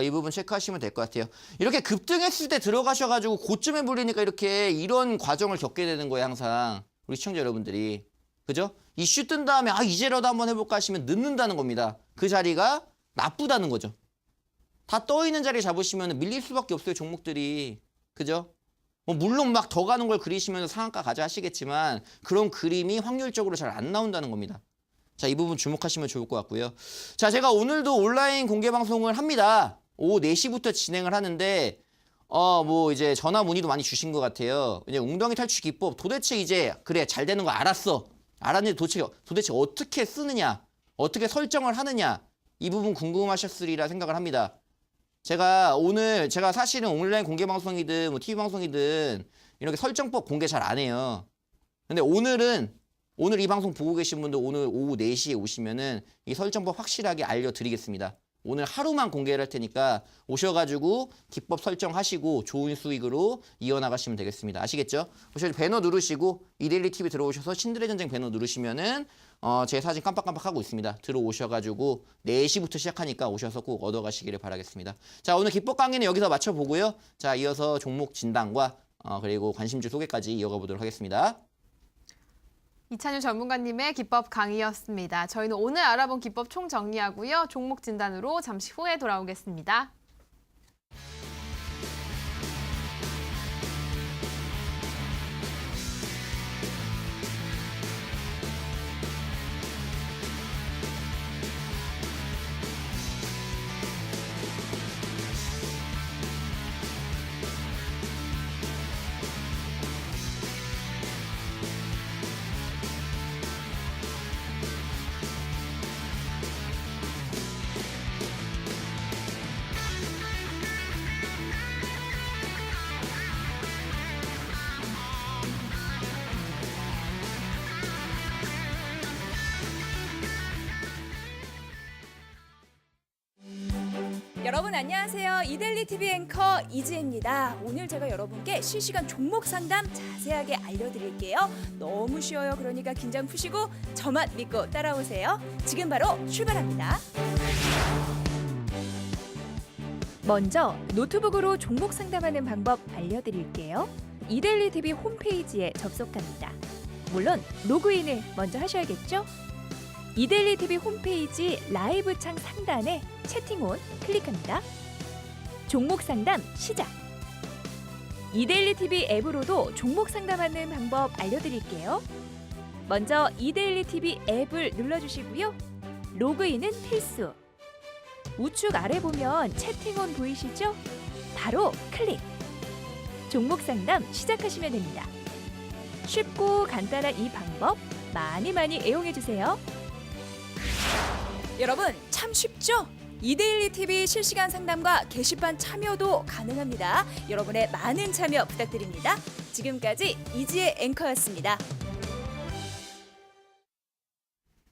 이 부분 체크하시면 될 것 같아요. 이렇게 급등했을 때 들어가셔가지고 고점에 물리니까 이런 과정을 겪게 되는 거예요. 항상 우리 시청자 여러분들이. 그죠? 이슈 뜬 다음에 이제라도 한번 해볼까 하시면 늦는다는 겁니다. 그 자리가 나쁘다는 거죠. 다 떠있는 자리 잡으시면 밀릴 수밖에 없어요. 종목들이. 그죠? 물론 막 더 가는 걸 그리시면서 상한가 가자 하시겠지만 그런 그림이 확률적으로 잘 안 나온다는 겁니다. 자, 이 부분 주목하시면 좋을 것 같고요. 자, 제가 오늘도 온라인 공개 방송을 합니다. 오후 4시부터 진행을 하는데 뭐 이제 전화 문의도 많이 주신 것 같아요. 이제 웅덩이 탈출 기법 도대체 이제 그래 잘 되는 거 알았어. 알았는데 도대체 어떻게 쓰느냐, 어떻게 설정을 하느냐 이 부분 궁금하셨으리라 생각을 합니다. 제가 사실은 온라인 공개 방송이든 뭐 TV 방송이든 이렇게 설정법 공개 잘 안 해요. 근데 오늘 이 방송 보고 계신 분들 오늘 오후 4시에 오시면은 이 설정법 확실하게 알려드리겠습니다. 오늘 하루만 공개를 할 테니까 오셔가지고 기법 설정하시고 좋은 수익으로 이어나가시면 되겠습니다. 아시겠죠? 오셔서 배너 누르시고 이데일리 TV 들어오셔서 신들의 전쟁 배너 누르시면은 제 사진 깜빡깜빡 하고 있습니다. 들어오셔가지고 4시부터 시작하니까 오셔서 꼭 얻어가시기를 바라겠습니다. 자, 오늘 기법 강의는 여기서 마쳐보고요. 자, 이어서 종목 진단과 그리고 관심주 소개까지 이어가 보도록 하겠습니다. 이찬유 전문가님의 기법 강의였습니다. 저희는 오늘 알아본 기법 총정리하고요. 종목 진단으로 잠시 후에 돌아오겠습니다. 여러분 안녕하세요. 이데일리 TV 앵커 이지혜입니다. 오늘 제가 여러분께 실시간 종목 상담 자세하게 알려드릴게요. 너무 쉬워요. 그러니까 긴장 푸시고 저만 믿고 따라오세요. 지금 바로 출발합니다. 먼저 노트북으로 종목 상담하는 방법 알려드릴게요. 이데일리 TV 홈페이지에 접속합니다. 물론 로그인을 먼저 하셔야겠죠? 이데일리 TV 홈페이지 라이브 창 상단에 채팅온 클릭합니다. 종목 상담 시작! 이데일리 TV 앱으로도 종목 상담하는 방법 알려드릴게요. 먼저 이데일리 TV 앱을 눌러주시고요. 로그인은 필수. 우측 아래 보면 채팅온 보이시죠? 바로 클릭! 종목 상담 시작하시면 됩니다. 쉽고 간단한 이 방법 많이 애용해주세요. 여러분 참 쉽죠? 이데일리 TV 실시간 상담과 게시판 참여도 가능합니다. 여러분의 많은 참여 부탁드립니다. 지금까지 이지혜 앵커였습니다.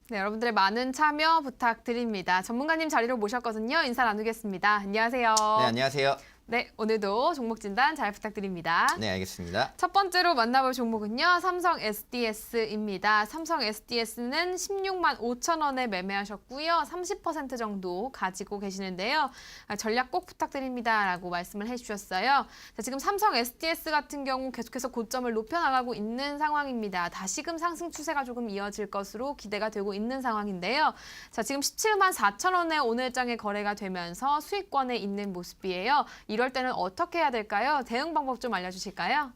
네, 여러분들의 많은 참여 부탁드립니다. 전문가님 자리로 모셨거든요. 인사 나누겠습니다. 안녕하세요. 네, 안녕하세요. 네, 오늘도 종목 진단 잘 부탁드립니다. 네, 알겠습니다. 첫 번째로 만나볼 종목은요. 삼성 SDS입니다. 삼성 SDS는 16만 5천 원에 매매하셨고요. 30% 정도 가지고 계시는데요. 전략 꼭 부탁드립니다라고 말씀을 해주셨어요. 자, 지금 삼성 SDS 같은 경우 계속해서 고점을 높여나가고 있는 상황입니다. 다시금 상승 추세가 조금 이어질 것으로 기대가 되고 있는 상황인데요. 자, 지금 17만 4천 원에 오늘장에 거래가 되면서 수익권에 있는 모습이에요. 이럴 때는 어떻게 해야 될까요? 대응 방법 좀 알려주실까요?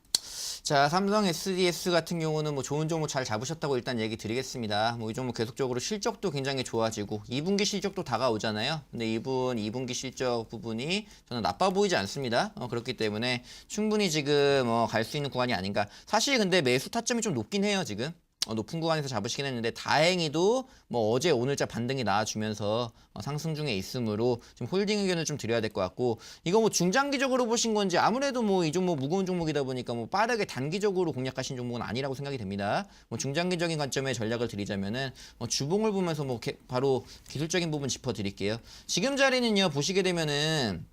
자, 삼성 SDS 같은 경우는 뭐 좋은 종목 잘 잡으셨다고 일단 얘기 드리겠습니다. 뭐 이 종목 계속적으로 실적도 굉장히 좋아지고 2분기 실적도 다가오잖아요. 근데 2분기 실적 부분이 저는 나빠 보이지 않습니다. 그렇기 때문에 충분히 지금 갈 수 있는 구간이 아닌가. 사실 근데 매수 타점이 좀 높긴 해요, 지금. 높은 구간에서 잡으시긴 했는데 다행히도 뭐 어제 오늘자 반등이 나와주면서 상승 중에 있으므로 좀 홀딩 의견을 좀 드려야 될 것 같고 이거 뭐 중장기적으로 보신 건지 아무래도 뭐 이 종목 무거운 종목이다 보니까 뭐 빠르게 단기적으로 공략하신 종목은 아니라고 생각이 됩니다. 뭐 중장기적인 관점의 전략을 드리자면은 주봉을 보면서 뭐 바로 기술적인 부분 짚어드릴게요. 지금 자리는요 보시게 되면은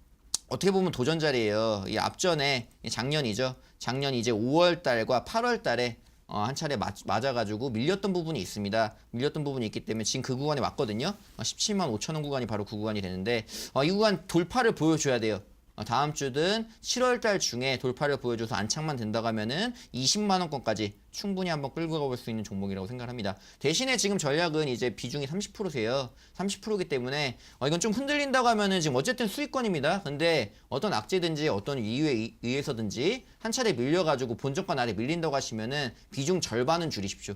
어떻게 보면 도전 자리예요. 이 앞전에 작년이죠. 작년 이제 5월 달과 8월 달에 한 차례 맞아가지고 밀렸던 부분이 있습니다. 밀렸던 부분이 있기 때문에 지금 그 구간에 왔거든요. 17만 5천 원 구간이 바로 그 구간이 되는데 이 구간 돌파를 보여줘야 돼요. 다음 주든 7월 달 중에 돌파를 보여줘서 안착만 된다고 하면은 20만 원권까지 충분히 한번 끌고 가볼 수 있는 종목이라고 생각합니다. 대신에 지금 전략은 이제 비중이 30%세요. 30%이기 때문에 이건 좀 흔들린다고 하면은 지금 어쨌든 수익권입니다. 근데 어떤 악재든지 어떤 이유에 의해서든지 한 차례 밀려가지고 본전권 아래 밀린다고 하시면은 비중 절반은 줄이십시오.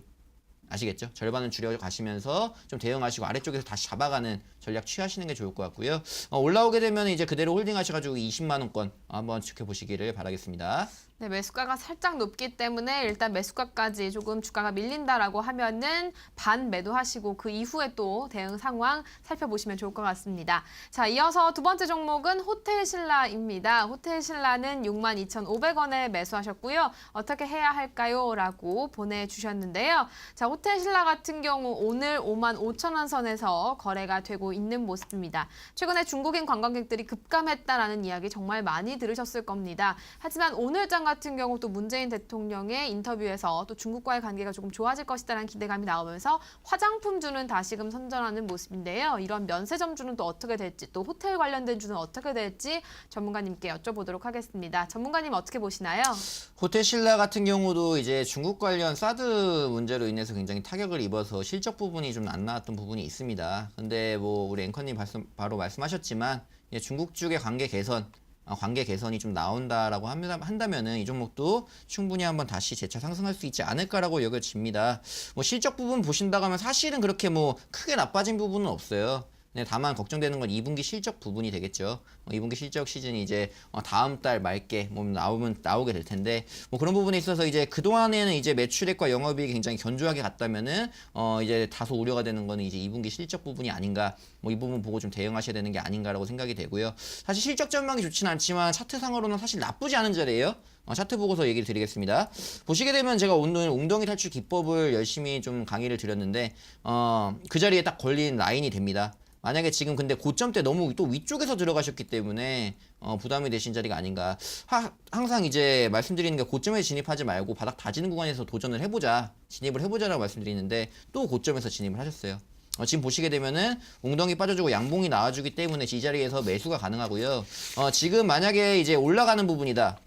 아시겠죠? 절반은 줄여 가시면서 좀 대응하시고 아래쪽에서 다시 잡아가는 전략 취하시는 게 좋을 것 같고요. 올라오게 되면 이제 그대로 홀딩 하셔가지고 20만 원권 한번 지켜보시기를 바라겠습니다. 네, 매수가가 살짝 높기 때문에 일단 매수가까지 조금 주가가 밀린다라고 하면은 반 매도하시고 그 이후에 또 대응 상황 살펴보시면 좋을 것 같습니다. 자, 이어서 두 번째 종목은 호텔신라입니다. 호텔신라는 62,500원에 매수하셨고요. 어떻게 해야 할까요? 라고 보내주셨는데요. 자, 호텔신라 같은 경우 오늘 55,000원 선에서 거래가 되고 있는 모습입니다. 최근에 중국인 관광객들이 급감했다라는 이야기 정말 많이 들으셨을 겁니다. 하지만 오늘장 같은 경우 또 문재인 대통령의 인터뷰에서 또 중국과의 관계가 조금 좋아질 것이다라는 기대감이 나오면서 화장품주는 다시금 선전하는 모습인데요. 이런 면세점주는 또 어떻게 될지 또 호텔 관련된 주는 어떻게 될지 전문가님께 여쭤보도록 하겠습니다. 전문가님 어떻게 보시나요? 호텔신라 같은 경우도 이제 중국 관련 사드 문제로 인해서 굉장히 타격을 입어서 실적 부분이 좀 안 나왔던 부분이 있습니다. 근데 뭐 우리 앵커님 바로 말씀하셨지만 중국 쪽의 관계 개선이 좀 나온다라고 한다면은 이 종목도 충분히 한번 다시 재차 상승할 수 있지 않을까라고 여겨집니다. 뭐 실적 부분 보신다고 하면 사실은 그렇게 뭐 크게 나빠진 부분은 없어요. 네, 다만 걱정되는 건 2분기 실적 부분이 되겠죠. 2분기 실적 시즌이 이제 다음 달 말께 뭐 나오게 될 텐데 뭐 그런 부분에 있어서 이제 그동안에는 이제 매출액과 영업이익이 굉장히 견조하게 갔다면은 이제 다소 우려가 되는 거는 이제 2분기 실적 부분이 아닌가. 뭐 이 부분 보고 좀 대응하셔야 되는 게 아닌가라고 생각이 되고요. 사실 실적 전망이 좋지는 않지만 차트상으로는 사실 나쁘지 않은 자리예요. 차트 보고서 얘기를 드리겠습니다. 보시게 되면 제가 오늘 웅덩이 탈출 기법을 열심히 좀 강의를 드렸는데 그 자리에 딱 걸린 라인이 됩니다. 만약에 지금 근데 고점대 너무 또 위쪽에서 들어가셨기 때문에 부담이 되신 자리가 아닌가. 항상 이제 말씀드리는 게 고점에 진입하지 말고 바닥 다지는 구간에서 도전을 해보자, 진입을 해보자라고 말씀드리는데 또 고점에서 진입을 하셨어요. 지금 보시게 되면은 웅덩이 빠져주고 양봉이 나와주기 때문에 이 자리에서 매수가 가능하고요. 지금 만약에 이제 올라가는 부분이다.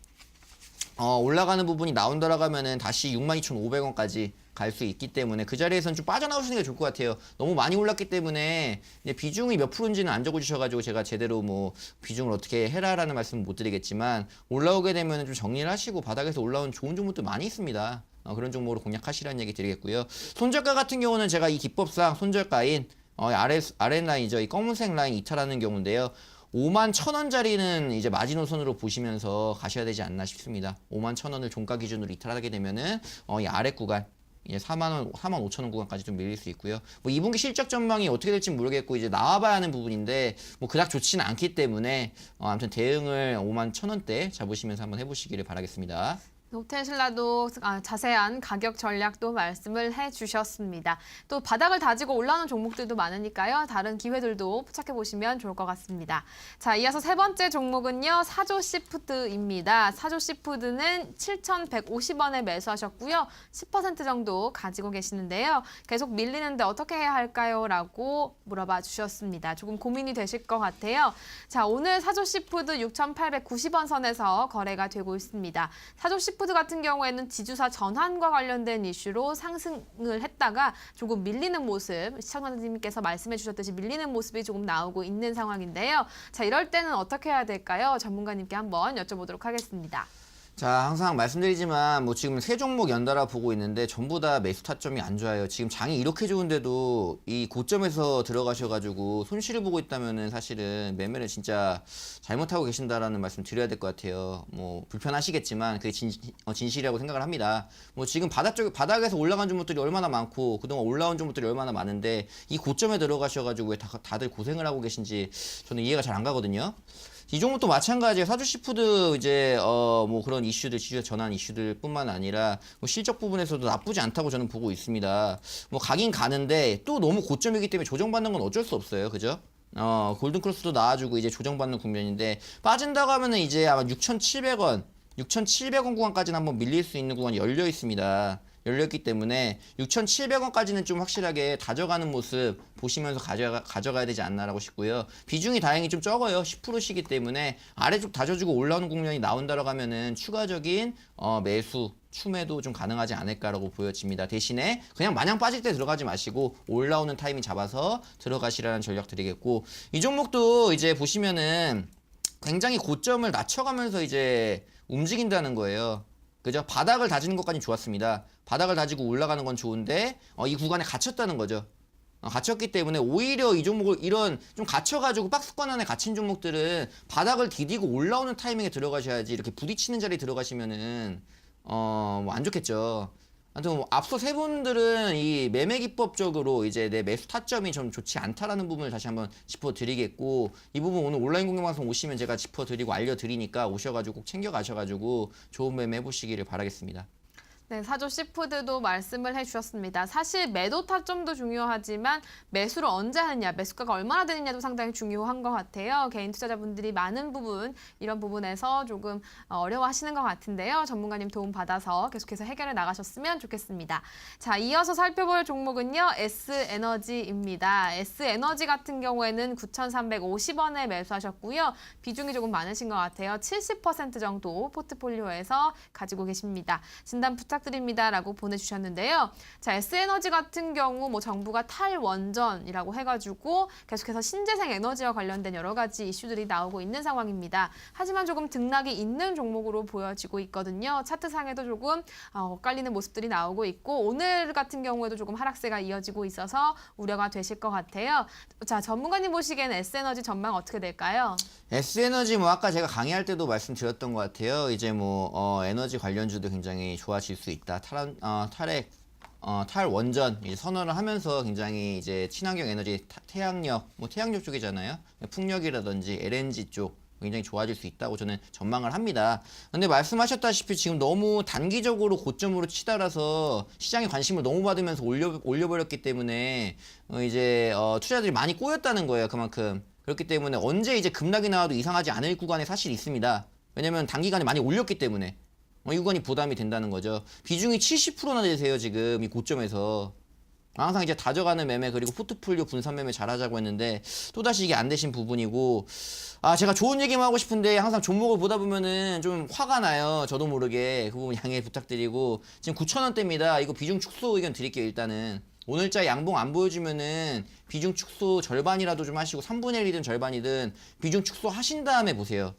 올라가는 부분이 나온다라고 하면은 다시 62,500원까지 갈 수 있기 때문에 그 자리에서는 좀 빠져나오시는 게 좋을 것 같아요. 너무 많이 올랐기 때문에 이제 비중이 몇 프로인지는 안 적어주셔가지고 제가 제대로 뭐 비중을 어떻게 해라라는 말씀은 못 드리겠지만 올라오게 되면 좀 정리를 하시고 바닥에서 올라온 좋은 종목들 많이 있습니다. 그런 종목으로 공략하시라는 얘기 드리겠고요. 손절가 같은 경우는 제가 이 기법상 손절가인 아래 라인이죠. 이 검은색 라인 이탈하는 경우인데요. 51,000원짜리는 이제 마지노선으로 보시면서 가셔야 되지 않나 싶습니다. 51,000원을 종가 기준으로 이탈하게 되면은 이 아래 구간 이제 45,000원 구간까지 좀 밀릴 수 있고요. 뭐 2분기 실적 전망이 어떻게 될지 모르겠고 이제 나와봐야 하는 부분인데 뭐 그닥 좋지는 않기 때문에 아무튼 대응을 51,000원대 잡으시면서 한번 해보시기를 바라겠습니다. 호텔신라도 자세한 가격 전략도 말씀을 해주셨습니다. 또 바닥을 다지고 올라오는 종목들도 많으니까요. 다른 기회들도 포착해 보시면 좋을 것 같습니다. 자, 이어서 세 번째 종목은요. 사조시푸드입니다. 사조시푸드는 7,150원에 매수하셨고요. 10% 정도 가지고 계시는데요. 계속 밀리는데 어떻게 해야 할까요? 라고 물어봐 주셨습니다. 조금 고민이 되실 것 같아요. 자, 오늘 사조시푸드 6,890원 선에서 거래가 되고 있습니다. 사조시푸드 같은 경우에는 지주사 전환과 관련된 이슈로 상승을 했다가 조금 밀리는 모습, 시청자님께서 말씀해 주셨듯이 밀리는 모습이 조금 나오고 있는 상황인데요. 자, 이럴 때는 어떻게 해야 될까요? 전문가님께 한번 여쭤보도록 하겠습니다. 자, 항상 말씀드리지만 뭐 지금 세 종목 연달아 보고 있는데 전부 다 매수 타점이 안 좋아요. 지금 장이 이렇게 좋은데도 이 고점에서 들어가셔가지고 손실을 보고 있다면은 사실은 매매를 진짜 잘못하고 계신다라는 말씀 드려야 될 것 같아요. 뭐 불편하시겠지만 그게 진실이라고 생각을 합니다. 뭐 지금 바닥에서 올라간 종목들이 얼마나 많고 그동안 올라온 종목들이 얼마나 많은데 이 고점에 들어가셔가지고 왜 다들 고생을 하고 계신지 저는 이해가 잘 안 가거든요. 이 종목도 마찬가지예요. 사주시푸드 이제 뭐 그런 이슈들, 지주 전환 이슈들 뿐만 아니라 뭐 실적 부분에서도 나쁘지 않다고 저는 보고 있습니다. 뭐 가긴 가는데 또 너무 고점이기 때문에 조정받는 건 어쩔 수 없어요. 그죠? 골든크로스도 나와주고 이제 조정받는 국면인데 빠진다고 하면은 이제 아마 6,700원 구간까지는 한번 밀릴 수 있는 구간이 열려 있습니다. 열렸기 때문에 6,700원까지는 좀 확실하게 다져가는 모습 보시면서 가져가야 되지 않나라고 싶고요. 비중이 다행히 좀 적어요. 10%시기 때문에 아래쪽 다져주고 올라오는 국면이 나온다라고 하면은 추가적인 매수, 추매도 좀 가능하지 않을까라고 보여집니다. 대신에 그냥 마냥 빠질 때 들어가지 마시고 올라오는 타이밍 잡아서 들어가시라는 전략 드리겠고, 이 종목도 이제 보시면은 굉장히 고점을 낮춰가면서 이제 움직인다는 거예요. 그죠? 바닥을 다지는 것까지 좋았습니다. 바닥을 다지고 올라가는 건 좋은데 이 구간에 갇혔다는 거죠. 갇혔기 때문에 오히려 이 종목을 이런 좀 갇혀가지고 박스권 안에 갇힌 종목들은 바닥을 디디고 올라오는 타이밍에 들어가셔야지, 이렇게 부딪히는 자리에 들어가시면은 뭐 안 좋겠죠. 아무튼 뭐 앞서 세 분들은 이 매매 기법적으로 이제 내 매수 타점이 좀 좋지 않다라는 부분을 다시 한번 짚어드리겠고, 이 부분 오늘 온라인 공개방송 오시면 제가 짚어드리고 알려드리니까 오셔가지고 꼭 챙겨가셔가지고 좋은 매매 해보시기를 바라겠습니다. 네, 사조시푸드도 말씀을 해주셨습니다. 사실 매도 타점도 중요하지만 매수를 언제 하느냐, 매수가가 얼마나 되느냐도 상당히 중요한 것 같아요. 개인 투자자분들이 많은 부분, 이런 부분에서 조금 어려워하시는 것 같은데요. 전문가님 도움 받아서 계속해서 해결해 나가셨으면 좋겠습니다. 자, 이어서 살펴볼 종목은요, S에너지입니다. S에너지 같은 경우에는 9,350원에 매수하셨고요. 비중이 조금 많으신 것 같아요. 70% 정도 포트폴리오에서 가지고 계십니다. 진단 부탁드립니다라고 보내주셨는데요. 자, S에너지 같은 경우 뭐 정부가 탈원전이라고 해가지고 계속해서 신재생 에너지와 관련된 여러 가지 이슈들이 나오고 있는 상황입니다. 하지만 조금 등락이 있는 종목으로 보여지고 있거든요. 차트상에도 조금 엇갈리는 모습들이 나오고 있고, 오늘 같은 경우에도 조금 하락세가 이어지고 있어서 우려가 되실 것 같아요. 자, 전문가님 보시기에는 S에너지 전망 어떻게 될까요? S에너지 뭐 아까 제가 강의할 때도 말씀드렸던 것 같아요. 이제 뭐 에너지 관련주도 굉장히 좋아질 수 있다. 탈원전 이제 선언을 하면서 굉장히 이제 친환경 에너지 태양력 쪽이잖아요. 풍력이라든지 LNG 쪽 굉장히 좋아질 수 있다고 저는 전망을 합니다. 근데 말씀하셨다시피 지금 너무 단기적으로 고점으로 치달아서 시장에 관심을 너무 받으면서 올려버렸기 때문에 투자자들이 많이 꼬였다는 거예요. 그만큼. 그렇기 때문에 언제 이제 급락이 나와도 이상하지 않을 구간에 사실 있습니다. 왜냐면 단기간에 많이 올렸기 때문에 이 구간이 부담이 된다는 거죠. 비중이 70%나 되세요. 지금 이 고점에서. 항상 이제 다져가는 매매 그리고 포트폴리오 분산 매매 잘하자고 했는데 또다시 이게 안 되신 부분이고, 제가 좋은 얘기만 하고 싶은데 항상 종목을 보다 보면은 좀 화가 나요. 저도 모르게. 그 부분 양해 부탁드리고, 지금 9,000원대입니다. 이거 비중 축소 의견 드릴게요. 일단은 오늘자 양봉 안 보여주면은 비중 축소 절반이라도 좀 하시고 3분의 1이든 절반이든 비중 축소 하신 다음에 보세요.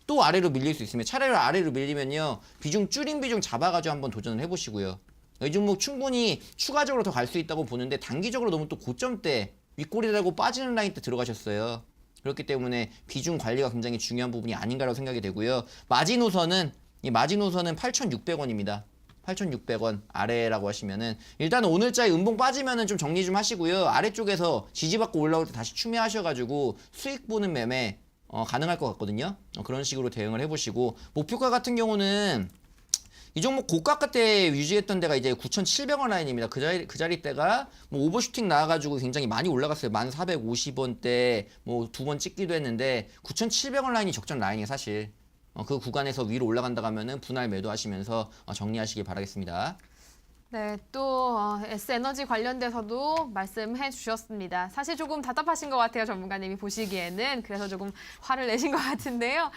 또 아래로 밀릴 수 있으면 차라리 아래로 밀리면요, 비중 줄인 비중 잡아가지고 한번 도전을 해보시고요. 이 종목 충분히 추가적으로 더 갈 수 있다고 보는데 단기적으로 너무 또 고점대 윗꼬리라고 빠지는 라인 때 들어가셨어요. 그렇기 때문에 비중 관리가 굉장히 중요한 부분이 아닌가라고 생각이 되고요. 마지노선은 8,600원입니다. 8,600원 아래라고 하시면은 일단은 오늘자에 음봉 빠지면은 좀 정리 좀 하시고요. 아래쪽에서 지지받고 올라올 때 다시 추매하셔가지고 수익 보는 매매 가능할 것 같거든요. 그런 식으로 대응을 해보시고, 목표가 같은 경우는 이 종목 고가가 때 유지했던 데가 이제 9,700원 라인입니다. 그 자리 때가 뭐 오버슈팅 나와가지고 굉장히 많이 올라갔어요. 1,450원대 뭐 2번 찍기도 했는데 9,700원 라인이 적정 라인이에요, 사실. 그 구간에서 위로 올라간다 하면은 분할 매도하시면서 정리하시길 바라겠습니다. 네, 또 S에너지 관련돼서도 말씀해 주셨습니다. 사실 조금 답답하신 것 같아요, 전문가님이 보시기에는. 그래서 조금 화를 내신 것 같은데요.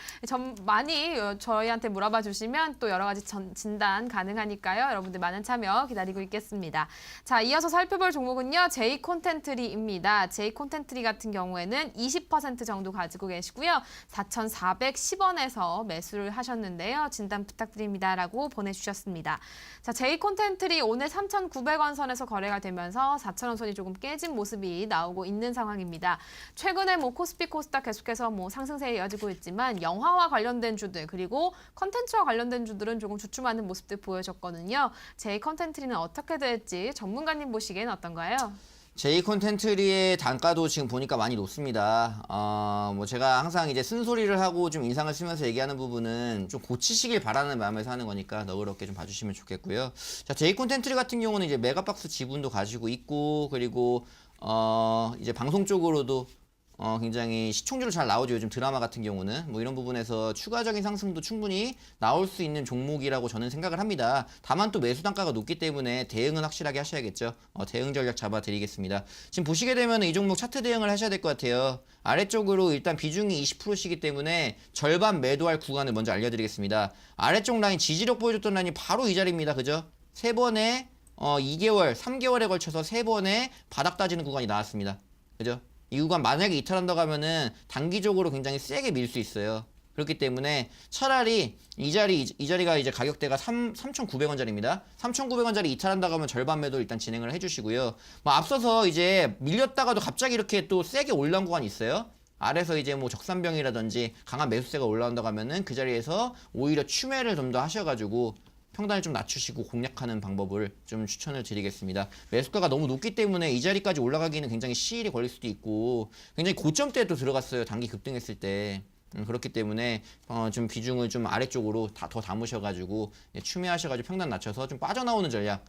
많이 저희한테 물어봐 주시면 또 여러 가지 진단 가능하니까요. 여러분들 많은 참여 기다리고 있겠습니다. 자, 이어서 살펴볼 종목은요, 제이콘텐트리입니다. 제이콘텐트리 같은 경우에는 20% 정도 가지고 계시고요. 4,410원에서 매수를 하셨는데요. 진단 부탁드립니다라고 보내주셨습니다. 자, 제이콘텐트리 오늘 3,900원 선에서 거래가 되면서 4,000원 선이 조금 깨진 모습이 나오고 있는 상황입니다. 최근에 코스피, 코스닥 계속해서 상승세에 이어지고 있지만 영화와 관련된 주들 그리고 컨텐츠와 관련된 주들은 조금 주춤하는 모습들 보여줬거든요. 제이콘텐트리는 어떻게 될지 전문가님 보시기엔 어떤가요? 제이콘텐트리의 단가도 지금 보니까 많이 높습니다. 제가 항상 이제 쓴소리를 하고 좀 인상을 쓰면서 얘기하는 부분은 좀 고치시길 바라는 마음에서 하는 거니까 너그럽게 좀 봐주시면 좋겠고요. 자, 제이콘텐트리 같은 경우는 이제 메가박스 지분도 가지고 있고, 그리고 이제 방송 쪽으로도 굉장히 시청률 잘 나오죠. 요즘 드라마 같은 경우는 이런 부분에서 추가적인 상승도 충분히 나올 수 있는 종목이라고 저는 생각을 합니다. 다만 또 매수 단가가 높기 때문에 대응은 확실하게 하셔야겠죠. 대응 전략 잡아드리겠습니다. 지금 보시게 되면 이 종목 차트 대응을 하셔야 될 것 같아요. 아래쪽으로 일단 비중이 20%시기 때문에 절반 매도할 구간을 먼저 알려드리겠습니다. 아래쪽 라인 지지력 보여줬던 라인이 바로 이 자리입니다. 그죠? 세 번에 2개월, 3개월에 걸쳐서 세 번에 바닥 따지는 구간이 나왔습니다. 그죠? 이 구간 만약에 이탈한다고 하면은 단기적으로 굉장히 세게 밀 수 있어요. 그렇기 때문에 차라리 이 자리가 이제 가격대가 3,900원짜리입니다. 3,900원짜리 이탈한다고 하면 절반 매도 일단 진행을 해주시고요. 앞서서 이제 밀렸다가도 갑자기 이렇게 또 세게 올라온 구간이 있어요. 아래서 이제 적산병이라든지 강한 매수세가 올라온다고 하면은 그 자리에서 오히려 추매를 좀 더 하셔가지고 평단을 좀 낮추시고 공략하는 방법을 좀 추천을 드리겠습니다. 매수가가 너무 높기 때문에 이 자리까지 올라가기는 굉장히 시일이 걸릴 수도 있고, 굉장히 고점대에 또 들어갔어요. 단기 급등했을 때. 그렇기 때문에 좀 비중을 좀 아래쪽으로 더 담으셔가지고 추매하셔가지고 평단 낮춰서 좀 빠져나오는 전략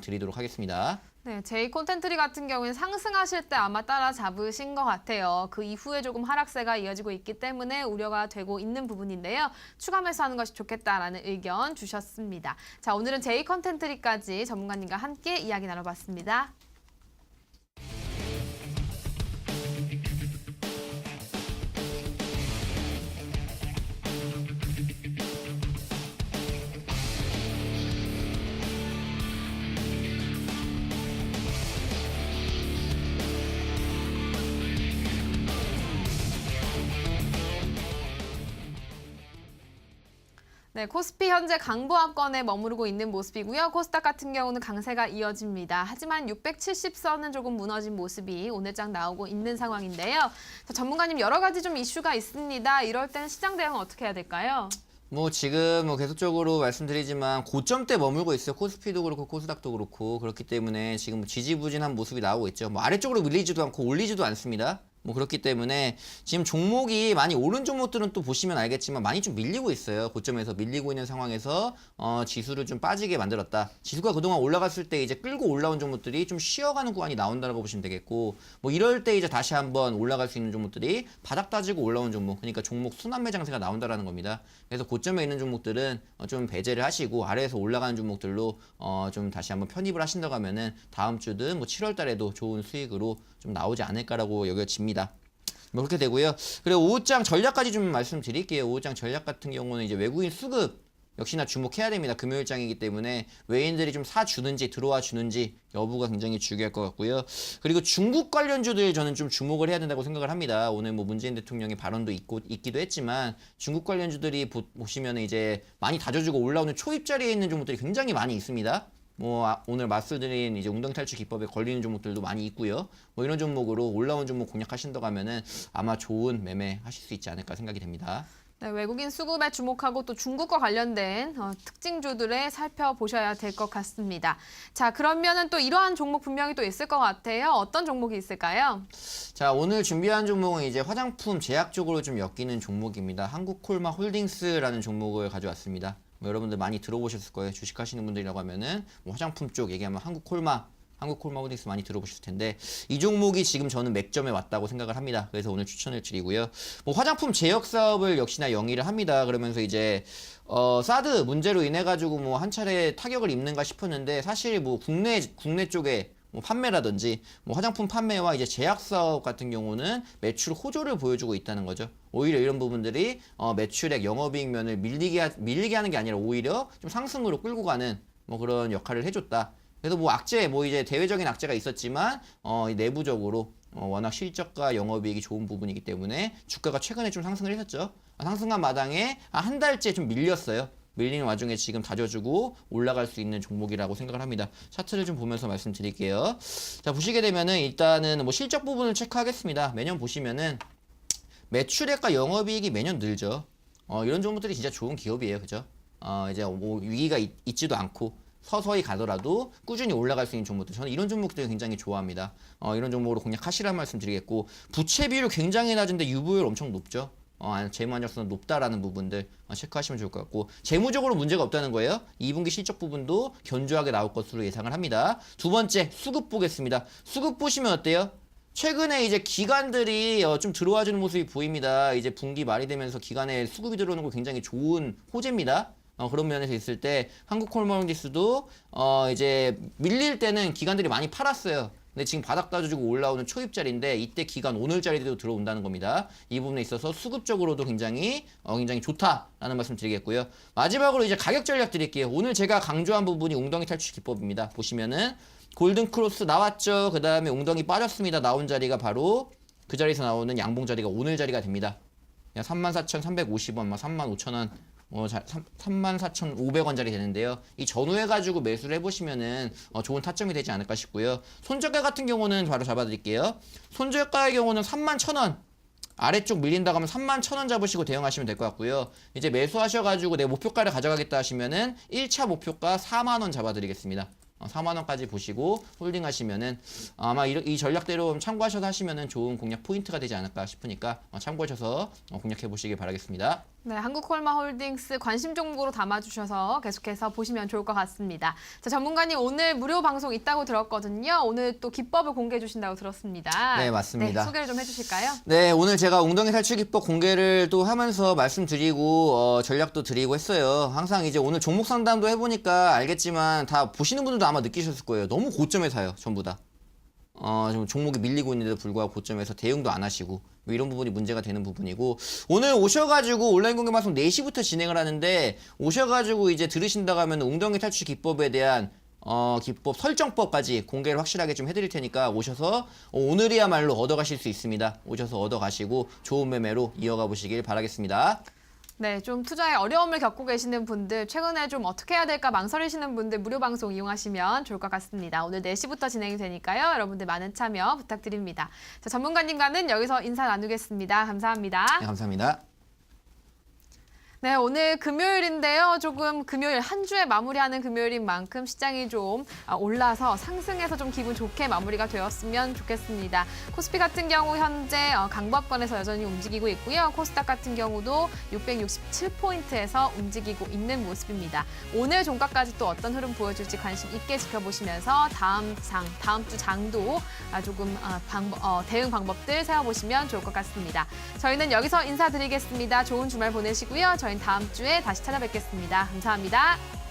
드리도록 하겠습니다. 네, 제이콘텐트리 같은 경우는 상승하실 때 아마 따라잡으신 것 같아요. 그 이후에 조금 하락세가 이어지고 있기 때문에 우려가 되고 있는 부분인데요. 추가 매수하는 것이 좋겠다라는 의견 주셨습니다. 자, 오늘은 제이콘텐트리까지 전문가님과 함께 이야기 나눠봤습니다. 네, 코스피 현재 강보합권에 머무르고 있는 모습이고요. 코스닥 같은 경우는 강세가 이어집니다. 하지만 670선은 조금 무너진 모습이 오늘장 나오고 있는 상황인데요. 자, 전문가님 여러 가지 좀 이슈가 있습니다. 이럴 때는 시장 대응 어떻게 해야 될까요? 지금 계속적으로 말씀드리지만 고점대 머물고 있어요. 코스피도 그렇고 코스닥도 그렇고. 그렇기 때문에 지금 지지부진한 모습이 나오고 있죠. 아래쪽으로 밀리지도 않고 올리지도 않습니다. 뭐 그렇기 때문에 지금 종목이 많이 오른 종목들은 또 보시면 알겠지만 많이 좀 밀리고 있어요. 고점에서 밀리고 있는 상황에서 지수를 좀 빠지게 만들었다. 지수가 그동안 올라갔을 때 이제 끌고 올라온 종목들이 좀 쉬어가는 구간이 나온다고 보시면 되겠고, 뭐 이럴 때 이제 다시 한번 올라갈 수 있는 종목들이 바닥 따지고 올라온 종목, 그러니까 종목 순환 매장세가 나온다라는 겁니다. 그래서 고점에 있는 종목들은 좀 배제를 하시고 아래에서 올라가는 종목들로 좀 다시 한번 편입을 하신다고 하면은 다음 주든 뭐 7월 달에도 좋은 수익으로 좀 나오지 않을까라고 여겨집니다. 뭐 그렇게 되고요. 그리고 오후장 전략까지 좀 말씀드릴게요. 오후장 전략 같은 경우는 이제 외국인 수급 역시나 주목해야 됩니다. 금요일장이기 때문에 외인들이 좀 사주는지 들어와 주는지 여부가 굉장히 중요할 것 같고요. 그리고 중국 관련주들 저는 좀 주목을 해야 된다고 생각을 합니다. 오늘 뭐 문재인 대통령의 발언도 있기도 했지만 중국 관련주들이 보시면 이제 많이 다져주고 올라오는 초입자리에 있는 종목들이 굉장히 많이 있습니다. 뭐 오늘 말씀드린 이제 웅덩이 탈출 기법에 걸리는 종목들도 많이 있고요. 뭐 이런 종목으로 올라온 종목 공략하신다고 하면은 아마 좋은 매매 하실 수 있지 않을까 생각이 됩니다. 네, 외국인 수급에 주목하고 또 중국과 관련된 특징주들에 살펴보셔야 될 것 같습니다. 자, 그러면은 또 이러한 종목 분명히 또 있을 것 같아요. 어떤 종목이 있을까요? 자, 오늘 준비한 종목은 이제 화장품 제약 쪽으로 좀 엮이는 종목입니다. 한국콜마 홀딩스라는 종목을 가져왔습니다. 뭐 여러분들 많이 들어보셨을 거예요. 주식하시는 분들이라고 하면은 뭐 화장품 쪽 얘기하면 한국콜마 홀딩스 많이 들어보셨을 텐데 이 종목이 지금 저는 맥점에 왔다고 생각을 합니다. 그래서 오늘 추천을 드리고요. 뭐 화장품 제약 사업을 역시나 영위를 합니다. 그러면서 이제 사드 문제로 인해 가지고 뭐 한 차례 타격을 입는가 싶었는데 사실 뭐 국내 쪽에 뭐 판매라든지 뭐 화장품 판매와 이제 제약 사업 같은 경우는 매출 호조를 보여주고 있다는 거죠. 오히려 이런 부분들이 매출액 영업이익 면을 밀리게 하는 게 아니라 오히려 좀 상승으로 끌고 가는 뭐 그런 역할을 해줬다. 그래서 뭐 악재, 뭐 이제 대외적인 악재가 있었지만 내부적으로 워낙 실적과 영업이익이 좋은 부분이기 때문에 주가가 최근에 좀 상승을 했었죠. 상승한 마당에 한 달째 좀 밀렸어요. 밀리는 와중에 지금 다져주고 올라갈 수 있는 종목이라고 생각을 합니다. 차트를 좀 보면서 말씀드릴게요. 자, 보시게 되면은 일단은 뭐 실적 부분을 체크하겠습니다. 매년 보시면은 매출액과 영업이익이 매년 늘죠. 이런 종목들이 진짜 좋은 기업이에요, 그죠? 이제 뭐 위기가 있지도 않고 서서히 가더라도 꾸준히 올라갈 수 있는 종목들, 저는 이런 종목들 굉장히 좋아합니다. 이런 종목으로 공략하시라는 말씀 드리겠고, 부채 비율 굉장히 낮은데 유보율 엄청 높죠. 재무 안정성은 높다라는 부분들 체크하시면 좋을 것 같고, 재무적으로 문제가 없다는 거예요. 2분기 실적 부분도 견조하게 나올 것으로 예상을 합니다. 두 번째, 수급 보겠습니다. 수급 보시면 어때요? 최근에 이제 기관들이 좀 들어와주는 모습이 보입니다. 이제 분기 말이 되면서 기관에 수급이 들어오는 거 굉장히 좋은 호재입니다. 그런 면에서 있을 때 한국콜마 홀딩스도 이제 밀릴 때는 기관들이 많이 팔았어요. 근데 지금 바닥 따져주고 올라오는 초입자리인데 이때 기간 오늘자리도 들어온다는 겁니다. 이 부분에 있어서 수급적으로도 굉장히 좋다라는 말씀 드리겠고요. 마지막으로 이제 가격 전략 드릴게요. 오늘 제가 강조한 부분이 웅덩이 탈출 기법입니다. 보시면은 골든 크로스 나왔죠. 그 다음에 웅덩이 빠졌습니다. 나온 자리가 바로 그 자리에서 나오는 양봉 자리가 오늘 자리가 됩니다. 34,350원, 35,000원. 34,500원짜리 되는데요. 이 전후해가지고 매수를 해보시면은 좋은 타점이 되지 않을까 싶고요. 손절가 같은 경우는 바로 잡아드릴게요. 손절가의 경우는 31,000원. 아래쪽 밀린다고 하면 31,000원 잡으시고 대응하시면 될 것 같고요. 이제 매수하셔가지고 내 목표가를 가져가겠다 하시면은 1차 목표가 4만원 잡아드리겠습니다. 4만원까지 보시고 홀딩 하시면은 아마 이 전략대로 참고하셔서 하시면은 좋은 공략 포인트가 되지 않을까 싶으니까 참고하셔서 공략해 보시길 바라겠습니다. 네, 한국콜마 홀딩스 관심 종목으로 담아주셔서 계속해서 보시면 좋을 것 같습니다. 자, 전문가님 오늘 무료 방송 있다고 들었거든요. 오늘 또 기법을 공개해 주신다고 들었습니다. 네, 맞습니다. 네, 소개를 좀 해주실까요? 네, 오늘 제가 웅덩이 탈출 기법 공개를 또 하면서 말씀드리고 전략도 드리고 했어요. 항상 이제 오늘 종목 상담도 해보니까 알겠지만 다 보시는 분들도 아마 느끼셨을 거예요. 너무 고점에 사요, 전부 다. 좀 종목이 밀리고 있는데도 불구하고 고점에서 대응도 안 하시고 뭐 이런 부분이 문제가 되는 부분이고, 오늘 오셔가지고 온라인 공개 방송 4시부터 진행을 하는데 오셔가지고 이제 들으신다고 하면 웅덩이 탈출 기법에 대한 기법 설정법까지 공개를 확실하게 좀 해드릴 테니까 오셔서 오늘이야말로 얻어가실 수 있습니다. 오셔서 얻어가시고 좋은 매매로 이어가 보시길 바라겠습니다. 네, 좀 투자에 어려움을 겪고 계시는 분들, 최근에 좀 어떻게 해야 될까 망설이시는 분들 무료 방송 이용하시면 좋을 것 같습니다. 오늘 4시부터 진행이 되니까요. 여러분들 많은 참여 부탁드립니다. 자, 전문가님과는 여기서 인사 나누겠습니다. 감사합니다. 네, 감사합니다. 네, 오늘 금요일인데요. 조금 금요일 한 주에 마무리하는 금요일인 만큼 시장이 좀 올라서 상승해서 좀 기분 좋게 마무리가 되었으면 좋겠습니다. 코스피 같은 경우 현재 강보합권에서 여전히 움직이고 있고요. 코스닥 같은 경우도 667포인트에서 움직이고 있는 모습입니다. 오늘 종가까지 또 어떤 흐름 보여줄지 관심 있게 지켜보시면서 다음 주 장도 조금 대응 방법들 세워보시면 좋을 것 같습니다. 저희는 여기서 인사드리겠습니다. 좋은 주말 보내시고요. 저희는 다음 주에 다시 찾아뵙겠습니다. 감사합니다.